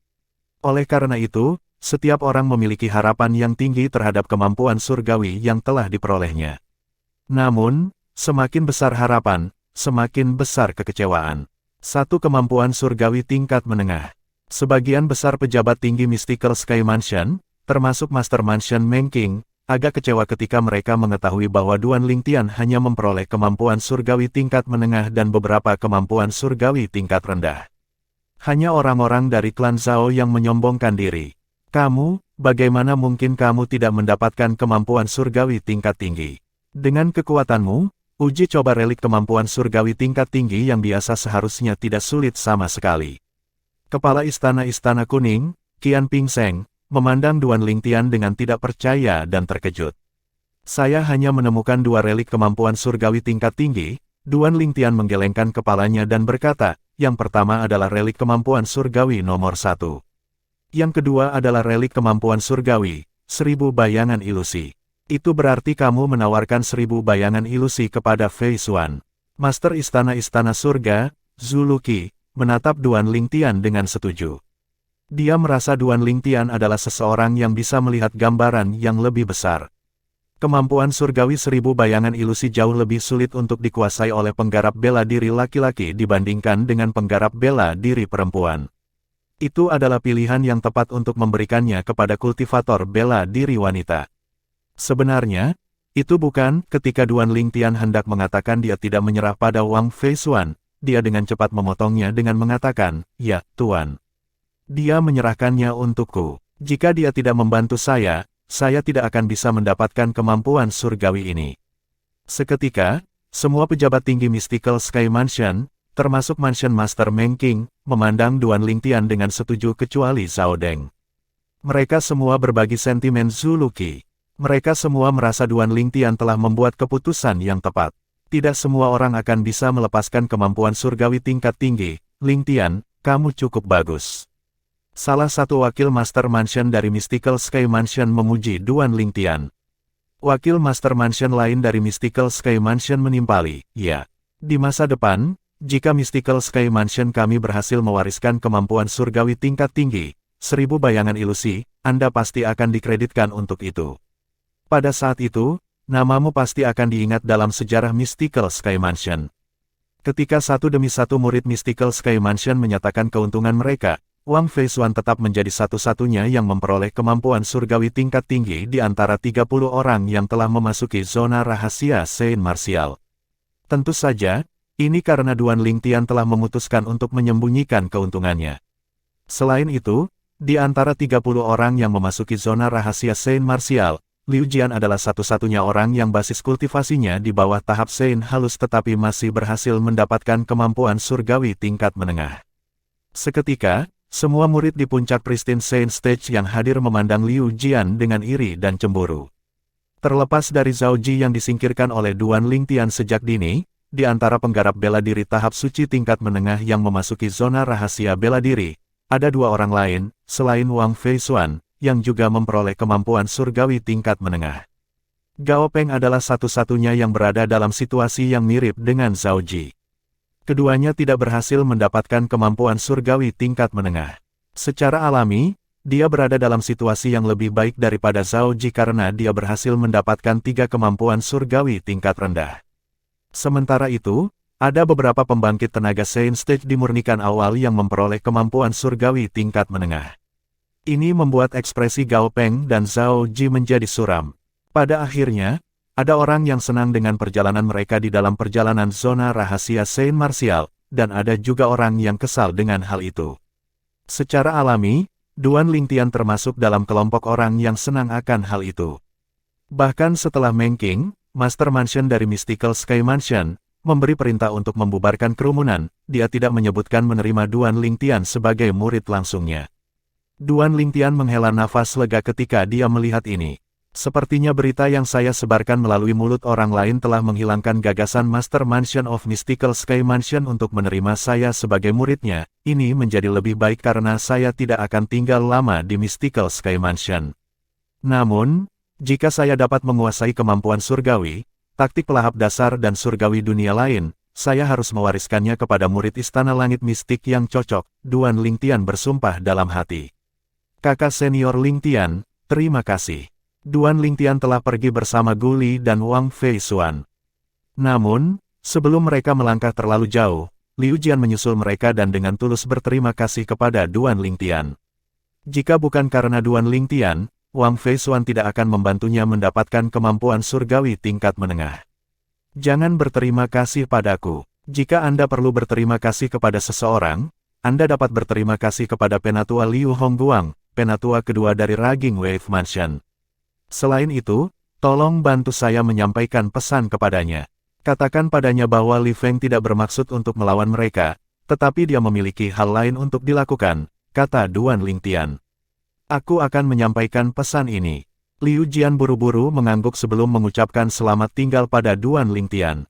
Speaker 1: Oleh karena itu, setiap orang memiliki harapan yang tinggi terhadap kemampuan surgawi yang telah diperolehnya. Namun, semakin besar harapan, semakin besar kekecewaan. Satu kemampuan surgawi tingkat menengah. Sebagian besar pejabat tinggi Mystical Sky Mansion, termasuk Master Mansion Meng Qing, agak kecewa ketika mereka mengetahui bahwa Duan Lingtian hanya memperoleh kemampuan surgawi tingkat menengah dan beberapa kemampuan surgawi tingkat rendah. Hanya orang-orang dari klan Zhao yang menyombongkan diri. Kamu, bagaimana mungkin kamu tidak mendapatkan kemampuan surgawi tingkat tinggi? Dengan kekuatanmu, uji coba relik kemampuan surgawi tingkat tinggi yang biasa seharusnya tidak sulit sama sekali. Kepala Istana Kuning, Qian Pingseng, memandang Duan Lingtian dengan tidak percaya dan terkejut. Saya hanya menemukan 2 relik kemampuan surgawi tingkat tinggi. Duan Lingtian menggelengkan kepalanya dan berkata, yang pertama adalah relik kemampuan surgawi nomor 1. Yang kedua adalah relik kemampuan surgawi, 1000 bayangan ilusi. Itu berarti kamu menawarkan 1000 bayangan ilusi kepada Fei Xuan. Master Istana Surga, Zhu Luqi, menatap Duan Lingtian dengan setuju. Dia merasa Duan Lingtian adalah seseorang yang bisa melihat gambaran yang lebih besar. Kemampuan surgawi 1000 bayangan ilusi jauh lebih sulit untuk dikuasai oleh penggarap bela diri laki-laki dibandingkan dengan penggarap bela diri perempuan. Itu adalah pilihan yang tepat untuk memberikannya kepada kultivator bela diri wanita. Sebenarnya, itu bukan. Ketika Duan Lingtian hendak mengatakan dia tidak menyerah pada Wang Fei Xuan, dia dengan cepat memotongnya dengan mengatakan, "Ya, Tuan. Dia menyerahkannya untukku. Jika dia tidak membantu saya tidak akan bisa mendapatkan kemampuan surgawi ini." Seketika, semua pejabat tinggi Mystical Sky Mansion, termasuk Mansion Master Meng Qing, memandang Duan Lingtian dengan setuju kecuali Zhao Deng. Mereka semua berbagi sentimen Zhu Luqi. Mereka semua merasa Duan Lingtian telah membuat keputusan yang tepat. Tidak semua orang akan bisa melepaskan kemampuan surgawi tingkat tinggi. Lingtian, kamu cukup bagus. Salah satu wakil Master Mansion dari Mystical Sky Mansion memuji Duan Lingtian. Wakil Master Mansion lain dari Mystical Sky Mansion menimpali, "Ya. Di masa depan, jika Mystical Sky Mansion kami berhasil mewariskan kemampuan surgawi tingkat tinggi, 1000 bayangan ilusi, Anda pasti akan dikreditkan untuk itu. Pada saat itu, namamu pasti akan diingat dalam sejarah Mystical Sky Mansion." Ketika satu demi satu murid Mystical Sky Mansion menyatakan keuntungan mereka, Wang Fei Xuan tetap menjadi satu-satunya yang memperoleh kemampuan surgawi tingkat tinggi di antara 30 orang yang telah memasuki zona rahasia Saint Martial. Tentu saja, ini karena Duan Lingtian telah memutuskan untuk menyembunyikan keuntungannya. Selain itu, di antara 30 orang yang memasuki zona rahasia Saint Martial, Liu Jian adalah satu-satunya orang yang basis kultivasinya di bawah tahap Saint halus tetapi masih berhasil mendapatkan kemampuan surgawi tingkat menengah. Seketika, semua murid di puncak Pristine Saint Stage yang hadir memandang Liu Jian dengan iri dan cemburu. Terlepas dari Zhao Ji yang disingkirkan oleh Duan Lingtian sejak dini, di antara penggarap bela diri tahap suci tingkat menengah yang memasuki zona rahasia bela diri, ada 2 orang lain, selain Wang Fei Xuan, yang juga memperoleh kemampuan surgawi tingkat menengah. Gao Peng adalah satu-satunya yang berada dalam situasi yang mirip dengan Zhao Ji. Keduanya tidak berhasil mendapatkan kemampuan surgawi tingkat menengah. Secara alami, dia berada dalam situasi yang lebih baik daripada Zhao Ji karena dia berhasil mendapatkan 3 kemampuan surgawi tingkat rendah. Sementara itu, ada beberapa pembangkit tenaga Saint Stage dimurnikan awal yang memperoleh kemampuan surgawi tingkat menengah. Ini membuat ekspresi Gao Peng dan Zhao Ji menjadi suram. Pada akhirnya, ada orang yang senang dengan perjalanan mereka di dalam perjalanan zona rahasia Saint Martial, dan ada juga orang yang kesal dengan hal itu. Secara alami, Duan Lingtian termasuk dalam kelompok orang yang senang akan hal itu. Bahkan setelah Meng Qing, Master Mansion dari Mystical Sky Mansion, memberi perintah untuk membubarkan kerumunan, dia tidak menyebutkan menerima Duan Lingtian sebagai murid langsungnya. Duan Lingtian menghela nafas lega ketika dia melihat ini. Sepertinya berita yang saya sebarkan melalui mulut orang lain telah menghilangkan gagasan Master Mansion of Mystical Sky Mansion untuk menerima saya sebagai muridnya. Ini menjadi lebih baik karena saya tidak akan tinggal lama di Mystical Sky Mansion. Namun, jika saya dapat menguasai kemampuan surgawi, taktik pelahap dasar dan surgawi dunia lain, saya harus mewariskannya kepada murid Istana Langit Mistik yang cocok. Duan Lingtian bersumpah dalam hati. Kakak senior Lingtian, terima kasih. Duan Lingtian telah pergi bersama Gu Li dan Wang Fei Xuan. Namun, sebelum mereka melangkah terlalu jauh, Liu Jian menyusul mereka dan dengan tulus berterima kasih kepada Duan Lingtian. Jika bukan karena Duan Lingtian, Wang Fei Xuan tidak akan membantunya mendapatkan kemampuan surgawi tingkat menengah. Jangan berterima kasih padaku. Jika Anda perlu berterima kasih kepada seseorang, Anda dapat berterima kasih kepada Penatua Liu Hongguang, penatua kedua dari Raging Wave Mansion. Selain itu, tolong bantu saya menyampaikan pesan kepadanya. Katakan padanya bahwa Li Feng tidak bermaksud untuk melawan mereka, tetapi dia memiliki hal lain untuk dilakukan, kata Duan Lingtian. Aku akan menyampaikan pesan ini. Liu Jian buru-buru mengangguk sebelum mengucapkan selamat tinggal pada Duan Lingtian.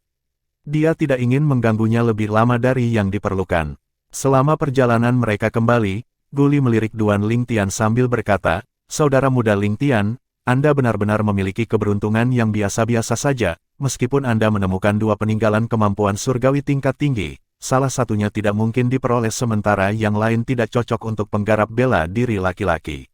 Speaker 1: Dia tidak ingin mengganggunya lebih lama dari yang diperlukan. Selama perjalanan mereka kembali, Gu Li melirik Duan Lingtian sambil berkata, "Saudara muda Lingtian, Anda benar-benar memiliki keberuntungan yang biasa-biasa saja, meskipun Anda menemukan dua peninggalan kemampuan surgawi tingkat tinggi, salah satunya tidak mungkin diperoleh sementara yang lain tidak cocok untuk penggarap bela diri laki-laki."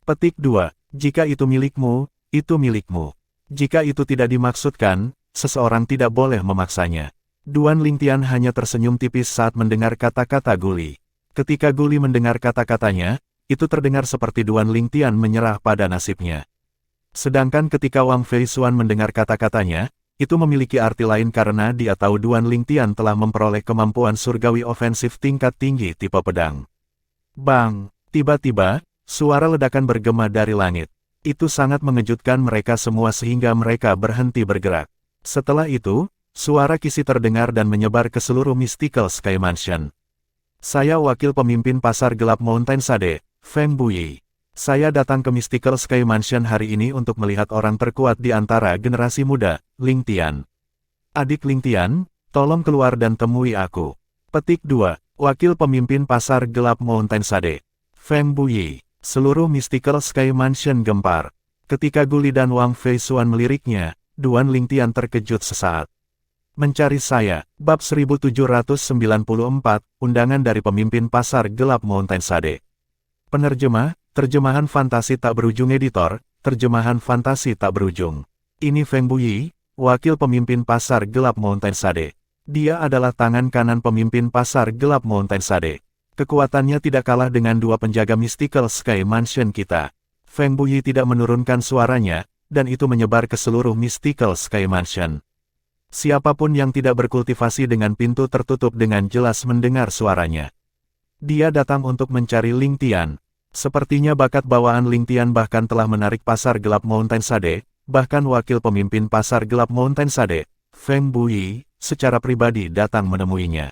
Speaker 1: Petik 2. Jika itu milikmu, itu milikmu. Jika itu tidak dimaksudkan, seseorang tidak boleh memaksanya. Duan Lingtian hanya tersenyum tipis saat mendengar kata-kata Gu Li. Ketika Gu Li mendengar kata-katanya, itu terdengar seperti Duan Lingtian menyerah pada nasibnya. Sedangkan ketika Wang Fei Xuan mendengar kata-katanya, itu memiliki arti lain karena dia tahu Duan Lingtian telah memperoleh kemampuan surgawi ofensif tingkat tinggi tipe pedang. Bang! Tiba-tiba, suara ledakan bergema dari langit. Itu sangat mengejutkan mereka semua sehingga mereka berhenti bergerak. Setelah itu, suara kisi terdengar dan menyebar ke seluruh Mystical Sky Mansion. Saya wakil pemimpin pasar gelap Mountain Sade, Feng Buyi. Saya datang ke Mystical Sky Mansion hari ini untuk melihat orang terkuat di antara generasi muda, Lingtian. Adik Lingtian, tolong keluar dan temui aku. Petik 2. Wakil pemimpin pasar gelap Mountain Sade, Feng Buyi. Seluruh Mystical Sky Mansion gempar. Ketika Gu Li dan Wang Fei Xuan meliriknya, Duan Lingtian terkejut sesaat. Mencari saya, bab 1794, undangan dari pemimpin pasar gelap Mountain Sade. Penerjemah, terjemahan fantasi tak berujung editor, terjemahan fantasi tak berujung. Ini Feng Buyi, wakil pemimpin pasar gelap Mountain Sade. Dia adalah tangan kanan pemimpin pasar gelap Mountain Sade. Kekuatannya tidak kalah dengan dua penjaga Mystical Sky Mansion kita. Feng Buyi tidak menurunkan suaranya, dan itu menyebar ke seluruh Mystical Sky Mansion. Siapapun yang tidak berkultivasi dengan pintu tertutup dengan jelas mendengar suaranya. Dia datang untuk mencari Lingtian. Sepertinya bakat bawaan Lingtian bahkan telah menarik pasar gelap Mountain Sade, bahkan wakil pemimpin pasar gelap Mountain Sade, Feng Buyi, secara pribadi datang menemuinya.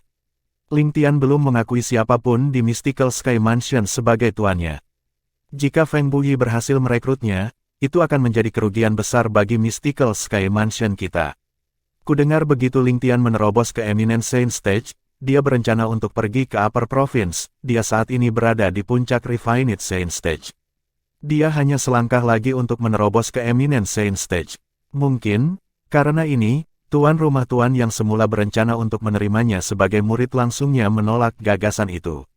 Speaker 1: Lingtian belum mengakui siapapun di Mystical Sky Mansion sebagai tuannya. Jika Feng Buyi berhasil merekrutnya, itu akan menjadi kerugian besar bagi Mystical Sky Mansion kita. Kudengar begitu Lingtian menerobos ke Eminent Saint Stage, dia berencana untuk pergi ke Upper Province, dia saat ini berada di puncak Refined Saint Stage. Dia hanya selangkah lagi untuk menerobos ke Eminent Saint Stage. Mungkin, karena ini, tuan rumah tuan yang semula berencana untuk menerimanya sebagai murid langsungnya menolak gagasan itu.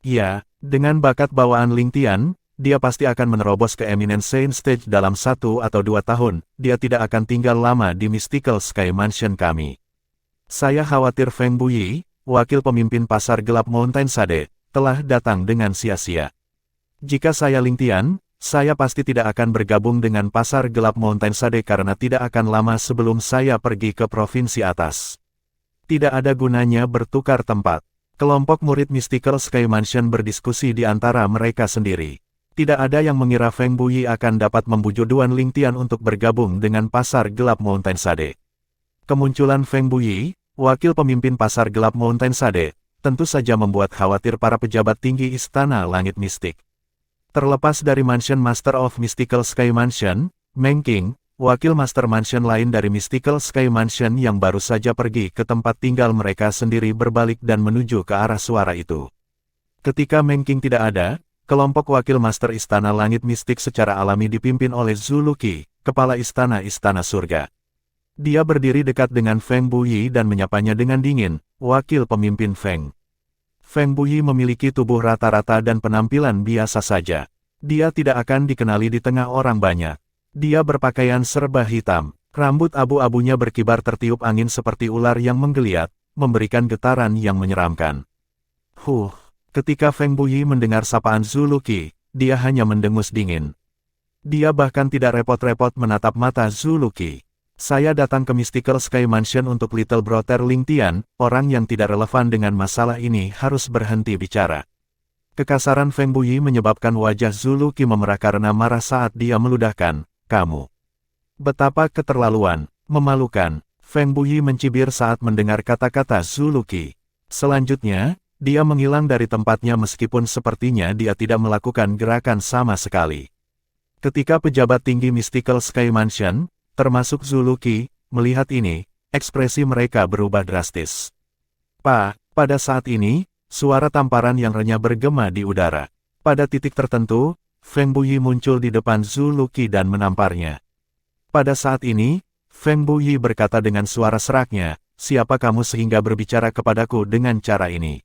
Speaker 1: Ya, dengan bakat bawaan Lingtian, dia pasti akan menerobos ke Eminent Saint Stage dalam 1 atau 2 tahun, dia tidak akan tinggal lama di Mystical Sky Mansion kami. Saya khawatir Feng Buyi, wakil pemimpin pasar gelap Mountain Sade, telah datang dengan sia-sia. Jika saya Lingtian, saya pasti tidak akan bergabung dengan pasar gelap Mountain Sade karena tidak akan lama sebelum saya pergi ke provinsi atas. Tidak ada gunanya bertukar tempat. Kelompok murid Mystical Sky Mansion berdiskusi di antara mereka sendiri. Tidak ada yang mengira Feng Buyi akan dapat membujuk Duan Lingtian untuk bergabung dengan pasar gelap Mountain Sade. Kemunculan Feng Buyi, wakil pemimpin pasar gelap Mountain Sade, tentu saja membuat khawatir para pejabat tinggi Istana Langit Mistik. Terlepas dari Mansion Master of Mystical Sky Mansion, Meng Qing, wakil Master Mansion lain dari Mystical Sky Mansion yang baru saja pergi ke tempat tinggal mereka sendiri berbalik dan menuju ke arah suara itu. Ketika Meng Qing tidak ada, kelompok wakil Master Istana Langit Mistik secara alami dipimpin oleh Zhu Luqi, kepala Istana Surga. Dia berdiri dekat dengan Feng Buyi dan menyapanya dengan dingin, wakil pemimpin Feng. Feng Buyi memiliki tubuh rata-rata dan penampilan biasa saja. Dia tidak akan dikenali di tengah orang banyak. Dia berpakaian serba hitam, rambut abu-abunya berkibar tertiup angin seperti ular yang menggeliat, memberikan getaran yang menyeramkan. Ketika Feng Buyi mendengar sapaan Zhu Luqi, dia hanya mendengus dingin. Dia bahkan tidak repot-repot menatap mata Zhu Luqi. Saya datang ke Mystical Sky Mansion untuk Little Brother Ling Tian, orang yang tidak relevan dengan masalah ini harus berhenti bicara. Kekasaran Feng Buyi menyebabkan wajah Zhu Luqi memerah karena marah saat dia meludahkan, "Kamu. Betapa keterlaluan, memalukan." Feng Buyi mencibir saat mendengar kata-kata Zhu Luqi. Selanjutnya, dia menghilang dari tempatnya meskipun sepertinya dia tidak melakukan gerakan sama sekali. Ketika pejabat tinggi Mystical Sky Mansion, termasuk Zhu Luqi, melihat ini, ekspresi mereka berubah drastis. Pada saat ini, suara tamparan yang renyah bergema di udara. Pada titik tertentu, Feng Buyi muncul di depan Zhu Luqi dan menamparnya. Pada saat ini, Feng Buyi berkata dengan suara seraknya, "Siapa kamu sehingga berbicara kepadaku dengan cara ini?"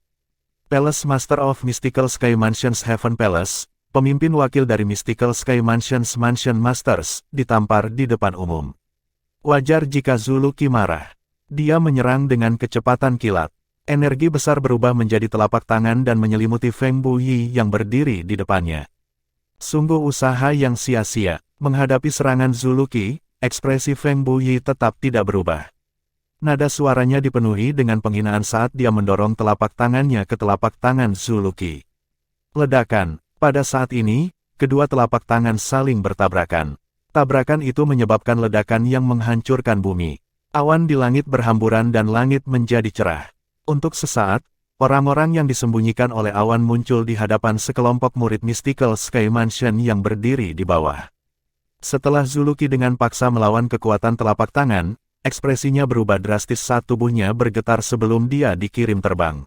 Speaker 1: Palace Master of Mystical Sky Mansion's Heaven Palace, pemimpin wakil dari Mystical Sky Mansion's Mansion Masters, ditampar di depan umum. Wajar jika Zhu Luqi marah. Dia menyerang dengan kecepatan kilat. Energi besar berubah menjadi telapak tangan dan menyelimuti Feng Buyi yang berdiri di depannya. Sungguh usaha yang sia-sia. Menghadapi serangan Zhu Luqi, ekspresi Feng Buyi tetap tidak berubah. Nada suaranya dipenuhi dengan penghinaan saat dia mendorong telapak tangannya ke telapak tangan Zhu Luqi. Ledakan. Pada saat ini, kedua telapak tangan saling bertabrakan. Tabrakan itu menyebabkan ledakan yang menghancurkan bumi. Awan di langit berhamburan dan langit menjadi cerah. Untuk sesaat, orang-orang yang disembunyikan oleh awan muncul di hadapan sekelompok murid Mystical Sky Mansion yang berdiri di bawah. Setelah Zhu Luqi dengan paksa melawan kekuatan telapak tangan, ekspresinya berubah drastis saat tubuhnya bergetar sebelum dia dikirim terbang.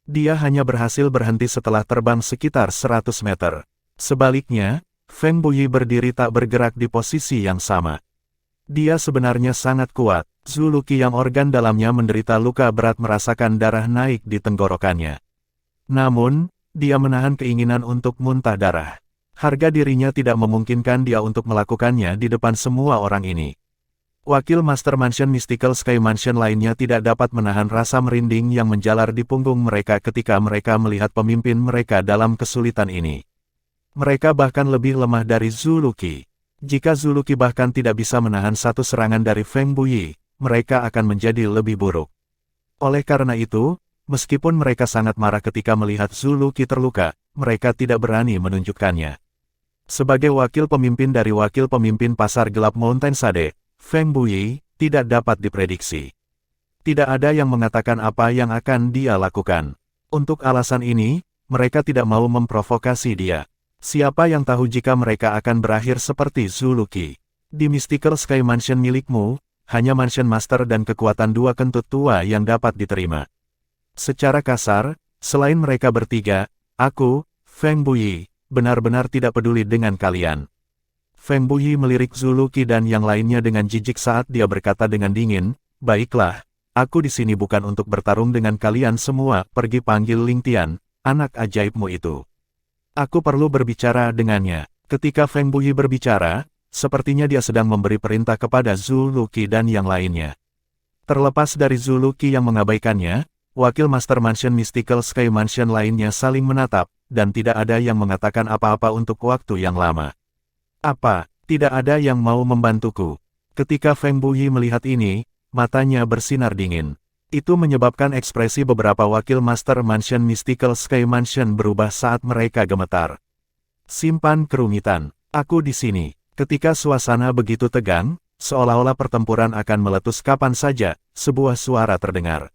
Speaker 1: Dia hanya berhasil berhenti setelah terbang sekitar 100 meter. Sebaliknya, Feng Buyi berdiri tak bergerak di posisi yang sama. Dia sebenarnya sangat kuat. Zhu Luqi yang organ dalamnya menderita luka berat merasakan darah naik di tenggorokannya. Namun, dia menahan keinginan untuk muntah darah. Harga dirinya tidak memungkinkan dia untuk melakukannya di depan semua orang ini. Wakil Master Mansion Mystical Sky Mansion lainnya tidak dapat menahan rasa merinding yang menjalar di punggung mereka ketika mereka melihat pemimpin mereka dalam kesulitan ini. Mereka bahkan lebih lemah dari Zhu Luqi. Jika Zhu Luqi bahkan tidak bisa menahan satu serangan dari Feng Buyi, mereka akan menjadi lebih buruk. Oleh karena itu, meskipun mereka sangat marah ketika melihat Zhu Luqi terluka, mereka tidak berani menunjukkannya. Sebagai wakil pemimpin dari wakil pemimpin pasar gelap Mountain Sade, Feng Buyi tidak dapat diprediksi. Tidak ada yang mengatakan apa yang akan dia lakukan. Untuk alasan ini, mereka tidak mau memprovokasi dia. Siapa yang tahu jika mereka akan berakhir seperti Zhu Luqi. Di Mystical Sky Mansion milikmu, hanya Mansion Master dan kekuatan dua kentut tua yang dapat diterima. Secara kasar, selain mereka bertiga, aku, Feng Buyi, benar-benar tidak peduli dengan kalian. Feng Buyi melirik Zhu Luqi dan yang lainnya dengan jijik saat dia berkata dengan dingin, "Baiklah, aku di sini bukan untuk bertarung dengan kalian semua, pergi panggil Ling Tian, anak ajaibmu itu. Aku perlu berbicara dengannya." Ketika Feng Buyi berbicara, sepertinya dia sedang memberi perintah kepada Zhu Luqi dan yang lainnya. Terlepas dari Zhu Luqi yang mengabaikannya, wakil Master Mansion Mystical Sky Mansion lainnya saling menatap, dan tidak ada yang mengatakan apa-apa untuk waktu yang lama. "Apa, tidak ada yang mau membantuku?" Ketika Feng Buyi melihat ini, matanya bersinar dingin. Itu menyebabkan ekspresi beberapa wakil Master Mansion Mystical Sky Mansion berubah saat mereka gemetar. "Simpan kerumitan, aku di sini." Ketika suasana begitu tegang, seolah-olah pertempuran akan meletus kapan saja, sebuah suara terdengar.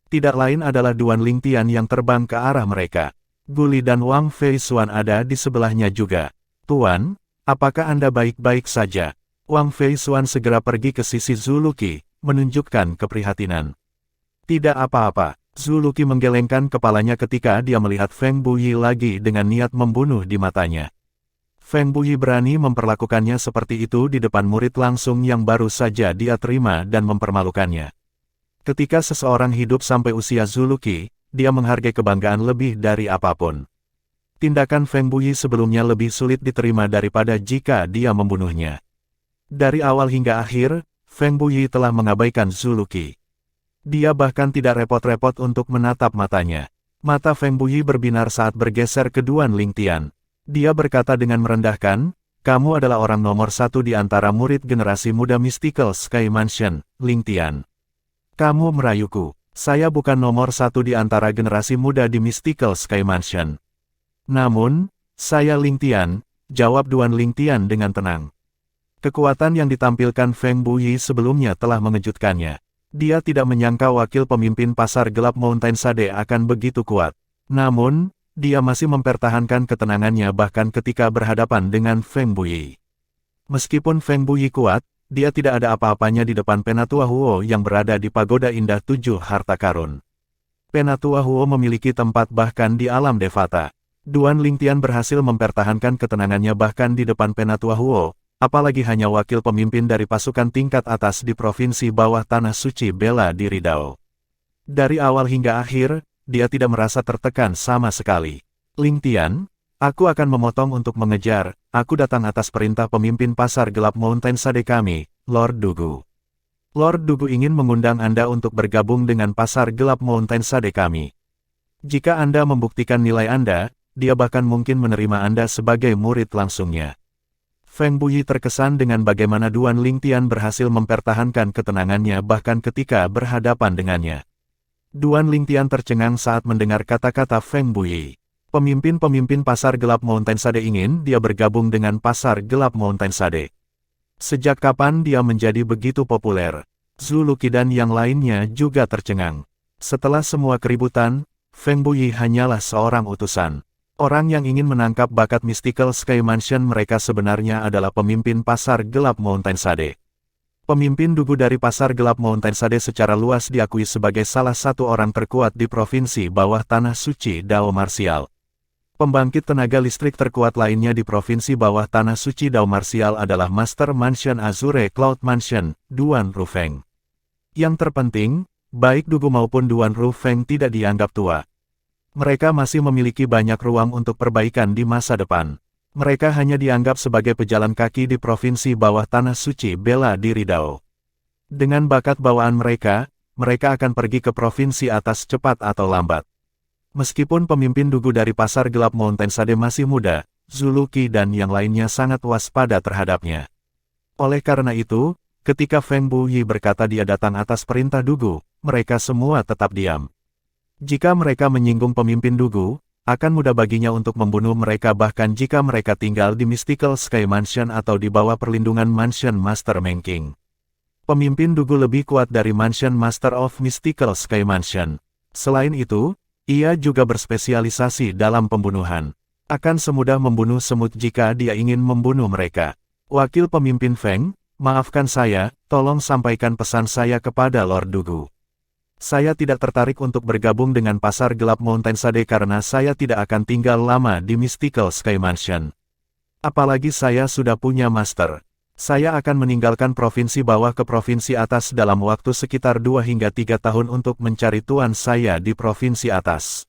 Speaker 1: Tidak lain adalah Duan Ling Tian yang terbang ke arah mereka. Guli dan Wang Fei Xuan ada di sebelahnya juga. "Tuan, apakah Anda baik-baik saja? Wang Fei Xuan segera pergi ke sisi Zhu Luqi, menunjukkan keprihatinan. Tidak apa-apa, Zhu Luqi menggelengkan kepalanya ketika dia melihat Feng Buyi lagi dengan niat membunuh di matanya. Feng Buyi berani memperlakukannya seperti itu di depan murid langsung yang baru saja dia terima dan mempermalukannya. Ketika seseorang hidup sampai usia Zhu Luqi, dia menghargai kebanggaan lebih dari apapun. Tindakan Feng Buyi sebelumnya lebih sulit diterima daripada jika dia membunuhnya. Dari awal hingga akhir, Feng Buyi telah mengabaikan Zhu Luqi. Dia bahkan tidak repot-repot untuk menatap matanya. Mata Feng Buyi berbinar saat bergeser ke Duan Lingtian. Dia berkata dengan merendahkan, "Kamu adalah orang nomor satu di antara murid generasi muda Mystical Sky Mansion, Lingtian." "Kamu merayuku. Saya bukan nomor satu di antara generasi muda di Mystical Sky Mansion." "Namun, saya Lingtian," jawab Duan Lingtian dengan tenang. Kekuatan yang ditampilkan Feng Buyi sebelumnya telah mengejutkannya. Dia tidak menyangka wakil pemimpin pasar gelap Mountain Sade akan begitu kuat. Namun, dia masih mempertahankan ketenangannya bahkan ketika berhadapan dengan Feng Buyi. Meskipun Feng Buyi kuat, dia tidak ada apa-apanya di depan Penatua Huo yang berada di Pagoda Indah 7 Harta Karun. Penatua Huo memiliki tempat bahkan di alam Devata. Duan Lingtian berhasil mempertahankan ketenangannya bahkan di depan Penatua Huo, apalagi hanya wakil pemimpin dari pasukan tingkat atas di provinsi bawah Tanah Suci Bela Diri Dao. Dari awal hingga akhir, dia tidak merasa tertekan sama sekali. "Lingtian, aku akan memotong untuk mengejar, aku datang atas perintah pemimpin pasar gelap Mountain Sade kami, Lord Dugu. Lord Dugu ingin mengundang Anda untuk bergabung dengan pasar gelap Mountain Sade kami. Jika Anda membuktikan nilai Anda, dia bahkan mungkin menerima Anda sebagai murid langsungnya." Feng Buyi terkesan dengan bagaimana Duan Lingtian berhasil mempertahankan ketenangannya bahkan ketika berhadapan dengannya. Duan Lingtian tercengang saat mendengar kata-kata Feng Buyi. Pemimpin-pemimpin pasar gelap Mountain Sade ingin dia bergabung dengan pasar gelap Mountain Sade. Sejak kapan dia menjadi begitu populer? Zhu Luqi dan yang lainnya juga tercengang. Setelah semua keributan, Feng Buyi hanyalah seorang utusan. Orang yang ingin menangkap bakat Mystical Sky Mansion mereka sebenarnya adalah pemimpin pasar gelap Mountain Sade. Pemimpin Dugu dari pasar gelap Mountain Sade secara luas diakui sebagai salah satu orang terkuat di provinsi bawah Tanah Suci Dao Marsial. Pembangkit tenaga listrik terkuat lainnya di provinsi bawah Tanah Suci Dao Marsial adalah Master Mansion Azure Cloud Mansion, Duan Rufeng. Yang terpenting, baik Dugu maupun Duan Rufeng tidak dianggap tua. Mereka masih memiliki banyak ruang untuk perbaikan di masa depan. Mereka hanya dianggap sebagai pejalan kaki di provinsi bawah Tanah Suci Bela Diri Dao. Dengan bakat bawaan mereka, mereka akan pergi ke provinsi atas cepat atau lambat. Meskipun pemimpin Dugu dari pasar gelap Mountain Sade masih muda, Zhu Luqi dan yang lainnya sangat waspada terhadapnya. Oleh karena itu, ketika Feng Buyi berkata dia datang atas perintah Dugu, mereka semua tetap diam. Jika mereka menyinggung pemimpin Dugu, akan mudah baginya untuk membunuh mereka bahkan jika mereka tinggal di Mystical Sky Mansion atau di bawah perlindungan Mansion Master Meng King. Pemimpin Dugu lebih kuat dari Mansion Master of Mystical Sky Mansion. Selain itu, ia juga berspesialisasi dalam pembunuhan. Akan semudah membunuh semut jika dia ingin membunuh mereka. Wakil pemimpin Feng, maafkan saya, tolong sampaikan pesan saya kepada Lord Dugu. Saya tidak tertarik untuk bergabung dengan pasar gelap Mountain Sade karena saya tidak akan tinggal lama di Mystical Sky Mansion. Apalagi saya sudah punya master. Saya akan meninggalkan provinsi bawah ke provinsi atas dalam waktu sekitar 2 hingga 3 tahun untuk mencari tuan saya di provinsi atas.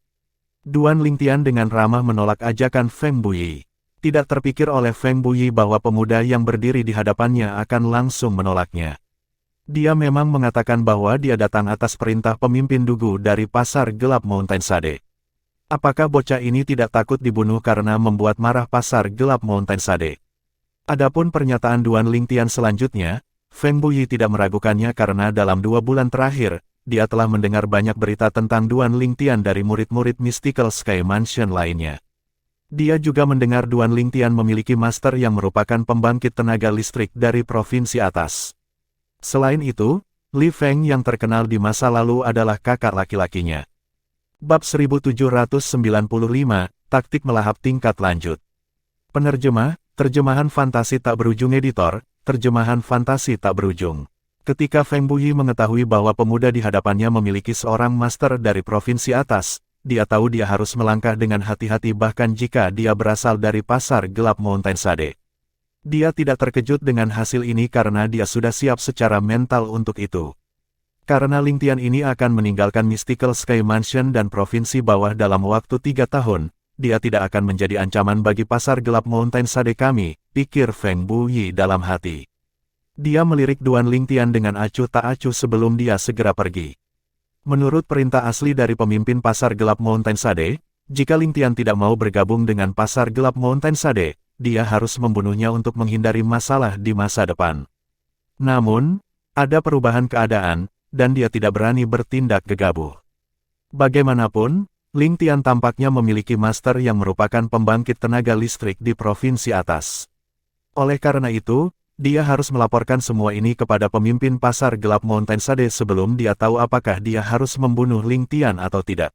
Speaker 1: Duan Lingtian dengan ramah menolak ajakan Feng Buyi. Tidak terpikir oleh Feng Buyi bahwa pemuda yang berdiri di hadapannya akan langsung menolaknya. Dia memang mengatakan bahwa dia datang atas perintah pemimpin Dugu dari pasar gelap Mountain Sade. Apakah bocah ini tidak takut dibunuh karena membuat marah pasar gelap Mountain Sade? Adapun pernyataan Duan Lingtian selanjutnya, Feng Buyi tidak meragukannya karena dalam 2 bulan terakhir, dia telah mendengar banyak berita tentang Duan Lingtian dari murid-murid Mystical Sky Mansion lainnya. Dia juga mendengar Duan Lingtian memiliki master yang merupakan pembangkit tenaga listrik dari provinsi atas. Selain itu, Li Feng yang terkenal di masa lalu adalah kakak laki-lakinya. Bab 1795, Taktik Melahap Tingkat Lanjut. Penerjemah, Terjemahan Fantasi Tak Berujung Editor, terjemahan fantasi tak berujung. Ketika Feng Buyi mengetahui bahwa pemuda di hadapannya memiliki seorang master dari provinsi atas, dia tahu dia harus melangkah dengan hati-hati bahkan jika dia berasal dari pasar gelap Mountain Sade. Dia tidak terkejut dengan hasil ini karena dia sudah siap secara mental untuk itu. Karena Ling Tian ini akan meninggalkan Mystical Sky Mansion dan provinsi bawah dalam waktu 3 tahun, dia tidak akan menjadi ancaman bagi pasar gelap Mountain Sade kami, pikir Feng Buyi dalam hati. Dia melirik Duan Ling Tian dengan acuh tak acuh sebelum dia segera pergi. Menurut perintah asli dari pemimpin pasar gelap Mountain Sade, jika Ling Tian tidak mau bergabung dengan pasar gelap Mountain Sade, dia harus membunuhnya untuk menghindari masalah di masa depan. Namun, ada perubahan keadaan, dan dia tidak berani bertindak gegabah. Bagaimanapun, Ling Tian tampaknya memiliki master yang merupakan pembangkit tenaga listrik di provinsi atas. Oleh karena itu, dia harus melaporkan semua ini kepada pemimpin pasar gelap Mountain Sade sebelum dia tahu apakah dia harus membunuh Ling Tian atau tidak.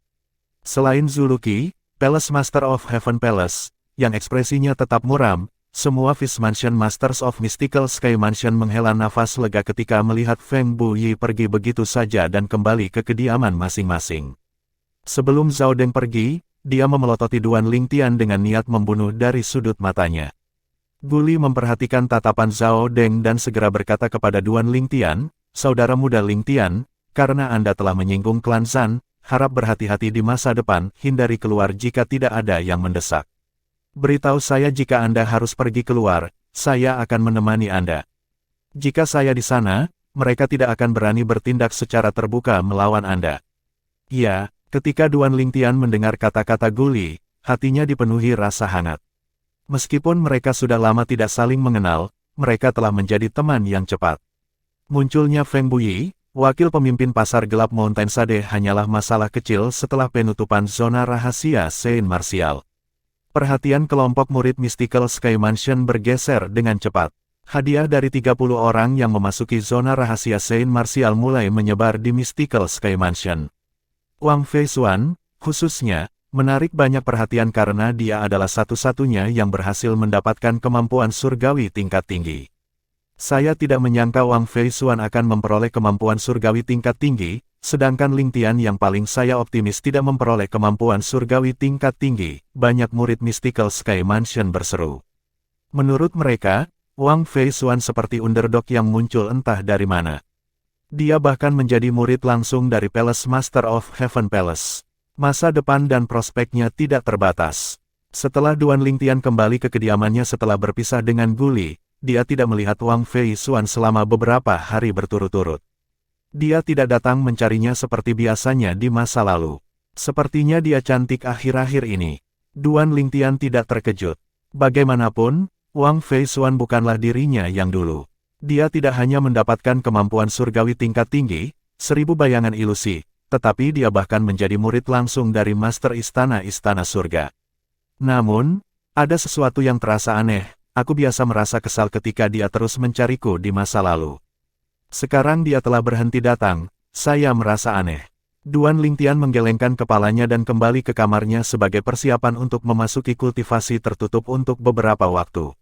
Speaker 1: Selain Zuluki, Palace Master of Heaven Palace, yang ekspresinya tetap muram, semua Fish Mansion Masters of Mystical Sky Mansion menghela nafas lega ketika melihat Feng Buyi pergi begitu saja dan kembali ke kediaman masing-masing. Sebelum Zhao Deng pergi, dia memelototi Duan Ling Tian dengan niat membunuh dari sudut matanya. Guli memperhatikan tatapan Zhao Deng dan segera berkata kepada Duan Ling Tian, "Saudara muda Ling Tian, karena Anda telah menyinggung klan Zhan, harap berhati-hati di masa depan, hindari keluar jika tidak ada yang mendesak. Beritahu saya jika Anda harus pergi keluar, saya akan menemani Anda. Jika saya di sana, mereka tidak akan berani bertindak secara terbuka melawan Anda." Ya, ketika Duan Ling Tian mendengar kata-kata Guli, hatinya dipenuhi rasa hangat. Meskipun mereka sudah lama tidak saling mengenal, mereka telah menjadi teman yang cepat. Munculnya Feng Buyi, wakil pemimpin pasar gelap Mountain Sade hanyalah masalah kecil setelah penutupan zona rahasia Saint Martial. Perhatian kelompok murid Mystical Sky Mansion bergeser dengan cepat. Hadiah dari 30 orang yang memasuki zona rahasia Saint Martial mulai menyebar di Mystical Sky Mansion. Wang Feisuan, khususnya, menarik banyak perhatian karena dia adalah satu-satunya yang berhasil mendapatkan kemampuan surgawi tingkat tinggi. Saya tidak menyangka Wang Feisuan akan memperoleh kemampuan surgawi tingkat tinggi, sedangkan Ling Tian yang paling saya optimis tidak memperoleh kemampuan surgawi tingkat tinggi, banyak murid Mystical Sky Mansion berseru. Menurut mereka, Wang Feisuan seperti underdog yang muncul entah dari mana. Dia bahkan menjadi murid langsung dari Palace Master of Heaven Palace. Masa depan dan prospeknya tidak terbatas. Setelah Duan Ling Tian kembali ke kediamannya setelah berpisah dengan Guli, dia tidak melihat Wang Feisuan selama beberapa hari berturut-turut. Dia tidak datang mencarinya seperti biasanya di masa lalu. Sepertinya dia cantik akhir-akhir ini. Duan Ling Tian tidak terkejut. Bagaimanapun, Wang Feisuan bukanlah dirinya yang dulu. Dia tidak hanya mendapatkan kemampuan surgawi tingkat tinggi, 1000 bayangan ilusi, tetapi dia bahkan menjadi murid langsung dari Master Istana-Istana Surga. Namun, ada sesuatu yang terasa aneh, aku biasa merasa kesal ketika dia terus mencariku di masa lalu. Sekarang dia telah berhenti datang, saya merasa aneh. Duan Ling Tian menggelengkan kepalanya dan kembali ke kamarnya sebagai persiapan untuk memasuki kultivasi tertutup untuk beberapa waktu.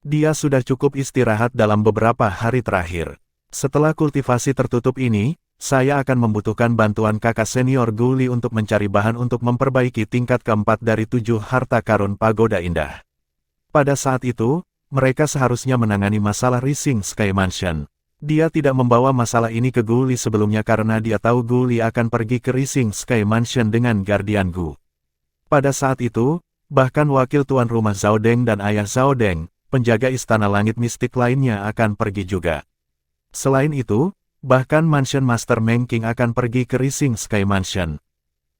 Speaker 1: Dia sudah cukup istirahat dalam beberapa hari terakhir. Setelah kultivasi tertutup ini, saya akan membutuhkan bantuan kakak senior Guli untuk mencari bahan untuk memperbaiki tingkat keempat dari 7 harta karun pagoda indah. Pada saat itu, mereka seharusnya menangani masalah Rising Sky Mansion. Dia tidak membawa masalah ini ke Guli sebelumnya karena dia tahu Guli akan pergi ke Rising Sky Mansion dengan Guardian Gu. Pada saat itu, bahkan wakil tuan rumah Zhao Deng dan ayah Zhao Deng, penjaga istana langit mistik lainnya akan pergi juga. Selain itu, bahkan Mansion Master Meng King akan pergi ke Rising Sky Mansion.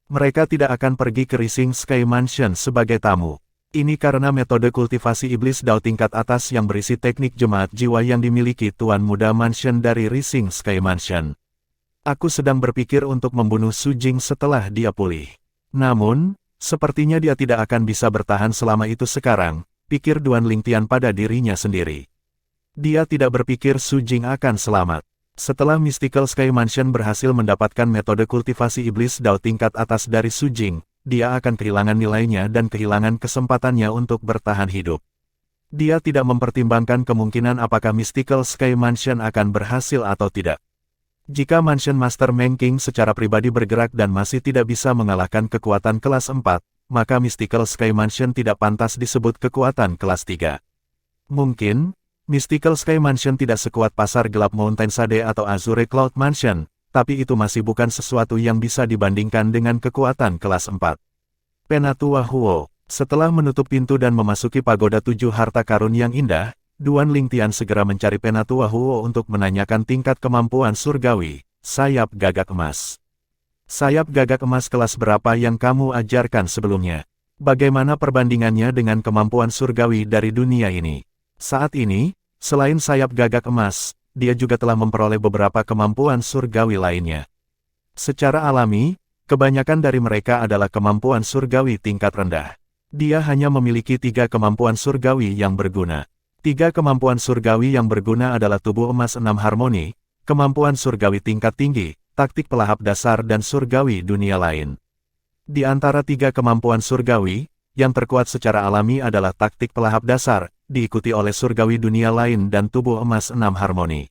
Speaker 1: Mereka tidak akan pergi ke Rising Sky Mansion sebagai tamu. Ini karena metode kultivasi iblis Dao tingkat atas yang berisi teknik jemaat jiwa yang dimiliki Tuan Muda Mansion dari Rising Sky Mansion. Aku sedang berpikir untuk membunuh Su Jing setelah dia pulih. Namun, sepertinya dia tidak akan bisa bertahan selama itu sekarang, pikir Duan Ling Tian pada dirinya sendiri. Dia tidak berpikir Su Jing akan selamat. Setelah Mystical Sky Mansion berhasil mendapatkan metode kultivasi iblis Dao tingkat atas dari Su Jing, dia akan kehilangan nilainya dan kehilangan kesempatannya untuk bertahan hidup. Dia tidak mempertimbangkan kemungkinan apakah Mystical Sky Mansion akan berhasil atau tidak. Jika Mansion Master Meng King secara pribadi bergerak dan masih tidak bisa mengalahkan kekuatan kelas 4, maka Mystical Sky Mansion tidak pantas disebut kekuatan kelas 3. Mungkin, Mystical Sky Mansion tidak sekuat pasar gelap Mountain Sade atau Azure Cloud Mansion, tapi itu masih bukan sesuatu yang bisa dibandingkan dengan kekuatan kelas 4. Penatua Huo. Setelah menutup pintu dan memasuki pagoda 7 harta karun yang indah, Duan Lingtian segera mencari Penatua Huo untuk menanyakan tingkat kemampuan surgawi, sayap gagak emas. Sayap gagak emas kelas berapa yang kamu ajarkan sebelumnya? Bagaimana perbandingannya dengan kemampuan surgawi dari dunia ini? Saat ini, selain sayap gagak emas, dia juga telah memperoleh beberapa kemampuan surgawi lainnya. Secara alami, kebanyakan dari mereka adalah kemampuan surgawi tingkat rendah. Dia hanya memiliki 3 kemampuan surgawi yang berguna. 3 kemampuan surgawi yang berguna adalah tubuh emas 6 harmoni, kemampuan surgawi tingkat tinggi, taktik pelahap dasar dan surgawi dunia lain. Di antara 3 kemampuan surgawi, yang terkuat secara alami adalah taktik pelahap dasar, diikuti oleh surgawi dunia lain dan tubuh emas 6 harmoni.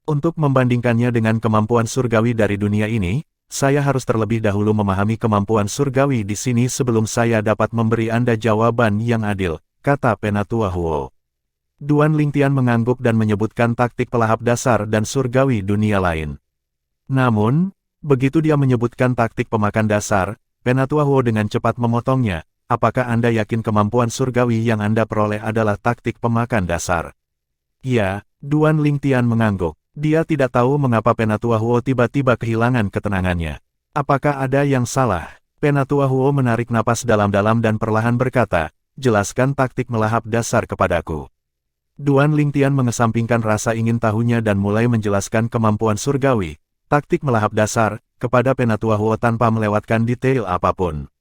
Speaker 1: Untuk membandingkannya dengan kemampuan surgawi dari dunia ini, saya harus terlebih dahulu memahami kemampuan surgawi di sini sebelum saya dapat memberi Anda jawaban yang adil, kata Penatua Huo. Duan Lingtian mengangguk dan menyebutkan taktik pelahap dasar dan surgawi dunia lain. Namun, begitu dia menyebutkan taktik pemakan dasar, Penatua Huo dengan cepat memotongnya. Apakah Anda yakin kemampuan surgawi yang Anda peroleh adalah taktik pemakan dasar? Ya, Duan Lingtian mengangguk. Dia tidak tahu mengapa Penatua Huo tiba-tiba kehilangan ketenangannya. Apakah ada yang salah? Penatua Huo menarik napas dalam-dalam dan perlahan berkata, jelaskan taktik melahap dasar kepadaku. Duan Lingtian mengesampingkan rasa ingin tahunya dan mulai menjelaskan kemampuan surgawi, taktik melahap dasar, kepada Penatua Huo tanpa melewatkan detail apapun.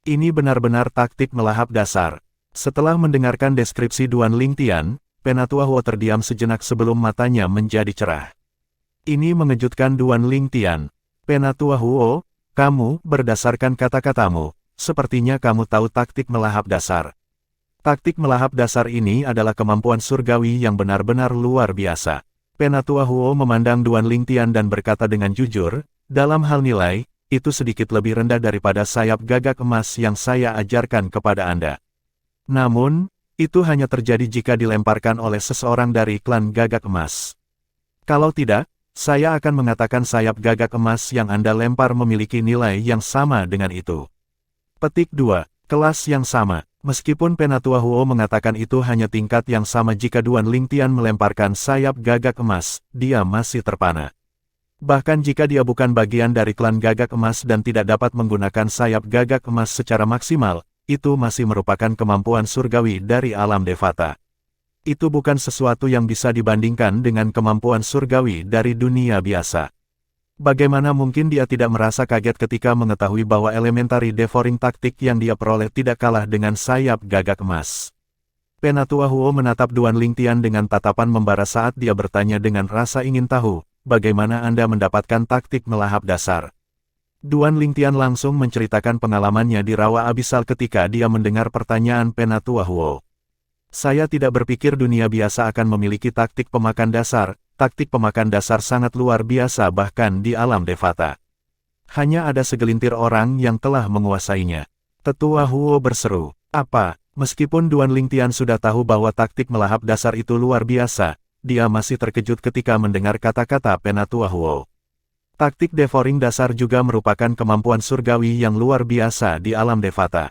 Speaker 1: Ini benar-benar taktik melahap dasar. Setelah mendengarkan deskripsi Duan Lingtian, Penatua Huo terdiam sejenak sebelum matanya menjadi cerah. Ini mengejutkan Duan Lingtian. Penatua Huo, kamu, berdasarkan kata-katamu, sepertinya kamu tahu taktik melahap dasar. Taktik melahap dasar ini adalah kemampuan surgawi yang benar-benar luar biasa. Penatua Huo memandang Duan Lingtian dan berkata dengan jujur, dalam hal nilai, itu sedikit lebih rendah daripada sayap gagak emas yang saya ajarkan kepada Anda. Namun, itu hanya terjadi jika dilemparkan oleh seseorang dari klan gagak emas. Kalau tidak, saya akan mengatakan sayap gagak emas yang Anda lempar memiliki nilai yang sama dengan itu. Petik 2. Kelas yang sama. Meskipun Penatua Huo mengatakan itu hanya tingkat yang sama jika Duan Lingtian melemparkan sayap gagak emas, dia masih terpana. Bahkan jika dia bukan bagian dari klan gagak emas dan tidak dapat menggunakan sayap gagak emas secara maksimal, itu masih merupakan kemampuan surgawi dari alam Devata. Itu bukan sesuatu yang bisa dibandingkan dengan kemampuan surgawi dari dunia biasa. Bagaimana mungkin dia tidak merasa kaget ketika mengetahui bahwa elementary devouring taktik yang dia peroleh tidak kalah dengan sayap gagak emas. Penatua Huo menatap Duan Lingtian dengan tatapan membara saat dia bertanya dengan rasa ingin tahu, bagaimana Anda mendapatkan taktik melahap dasar? Duan Lingtian langsung menceritakan pengalamannya di rawa abisal ketika dia mendengar pertanyaan Penatua Huo. Saya tidak berpikir dunia biasa akan memiliki taktik pemakan dasar. Taktik pemakan dasar sangat luar biasa bahkan di alam Devata. Hanya ada segelintir orang yang telah menguasainya. Tetua Huo berseru, apa? Meskipun Duan Lingtian sudah tahu bahwa taktik melahap dasar itu luar biasa, dia masih terkejut ketika mendengar kata-kata Penatua Huo. Taktik devouring dasar juga merupakan kemampuan surgawi yang luar biasa di alam Devata.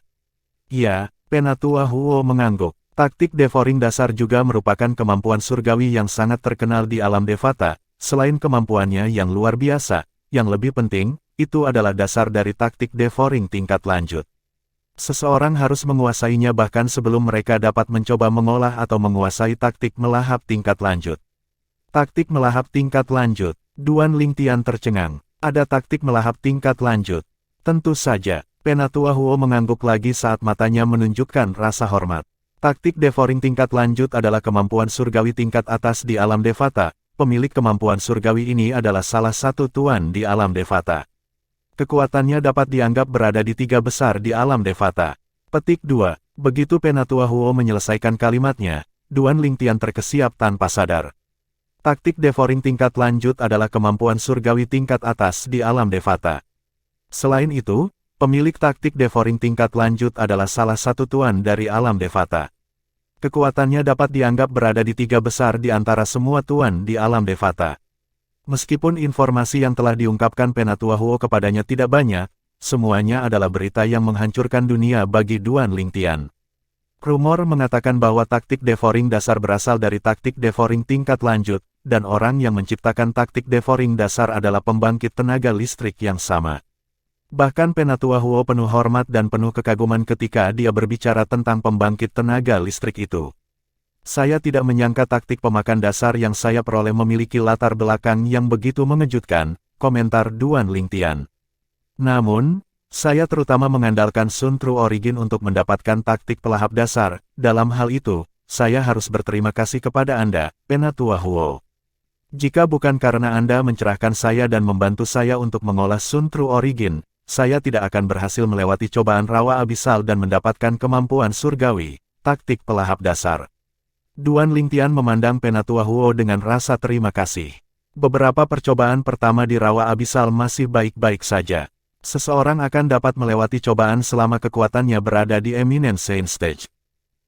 Speaker 1: Ya, Penatua Huo mengangguk. Taktik devouring dasar juga merupakan kemampuan surgawi yang sangat terkenal di alam Devata. Selain kemampuannya yang luar biasa, yang lebih penting, itu adalah dasar dari taktik devouring tingkat lanjut. Seseorang harus menguasainya bahkan sebelum mereka dapat mencoba mengolah atau menguasai taktik melahap tingkat lanjut. Taktik melahap tingkat lanjut. Duan Lingtian tercengang. Ada taktik melahap tingkat lanjut. Tentu saja, Penatua Huo mengangguk lagi saat matanya menunjukkan rasa hormat. Taktik devouring tingkat lanjut adalah kemampuan surgawi tingkat atas di alam Devata. Pemilik kemampuan surgawi ini adalah salah satu tuan di alam Devata. Kekuatannya dapat dianggap berada di 3 besar di alam Devata. Petik 2. Begitu Penatua Huo menyelesaikan kalimatnya, Duan Lingtian terkesiap tanpa sadar. Taktik devouring tingkat lanjut adalah kemampuan surgawi tingkat atas di alam Devata. Selain itu, pemilik taktik devouring tingkat lanjut adalah salah satu tuan dari alam Devata. Kekuatannya dapat dianggap berada di 3 besar di antara semua tuan di alam Devata. Meskipun informasi yang telah diungkapkan Penatua Huo kepadanya tidak banyak, semuanya adalah berita yang menghancurkan dunia bagi Duan Lingtian. Rumor mengatakan bahwa taktik devouring dasar berasal dari taktik devouring tingkat lanjut, dan orang yang menciptakan taktik devouring dasar adalah pembangkit tenaga listrik yang sama. Bahkan Penatua Huo penuh hormat dan penuh kekaguman ketika dia berbicara tentang pembangkit tenaga listrik itu. Saya tidak menyangka taktik pemakan dasar yang saya peroleh memiliki latar belakang yang begitu mengejutkan, komentar Duan Lingtian. Namun, saya terutama mengandalkan Sun True Origin untuk mendapatkan taktik pelahap dasar. Dalam hal itu, saya harus berterima kasih kepada Anda, Penatua Huo. Jika bukan karena Anda mencerahkan saya dan membantu saya untuk mengolah Sun True Origin, saya tidak akan berhasil melewati cobaan rawa abisal dan mendapatkan kemampuan surgawi, taktik pelahap dasar. Duan Lingtian memandang Penatua Huo dengan rasa terima kasih. Beberapa percobaan pertama di rawa abisal masih baik-baik saja. Seseorang akan dapat melewati cobaan selama kekuatannya berada di Eminent Saint Stage.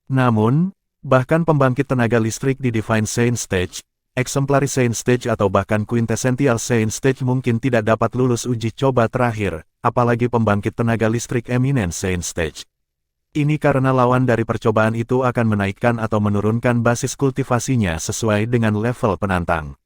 Speaker 1: Namun, bahkan pembangkit tenaga listrik di Divine Saint Stage, Exemplary Saint Stage atau bahkan Quintessential Saint Stage mungkin tidak dapat lulus uji coba terakhir, apalagi pembangkit tenaga listrik Eminent Saint Stage. Ini karena lawan dari percobaan itu akan menaikkan atau menurunkan basis kultivasinya sesuai dengan level penantang.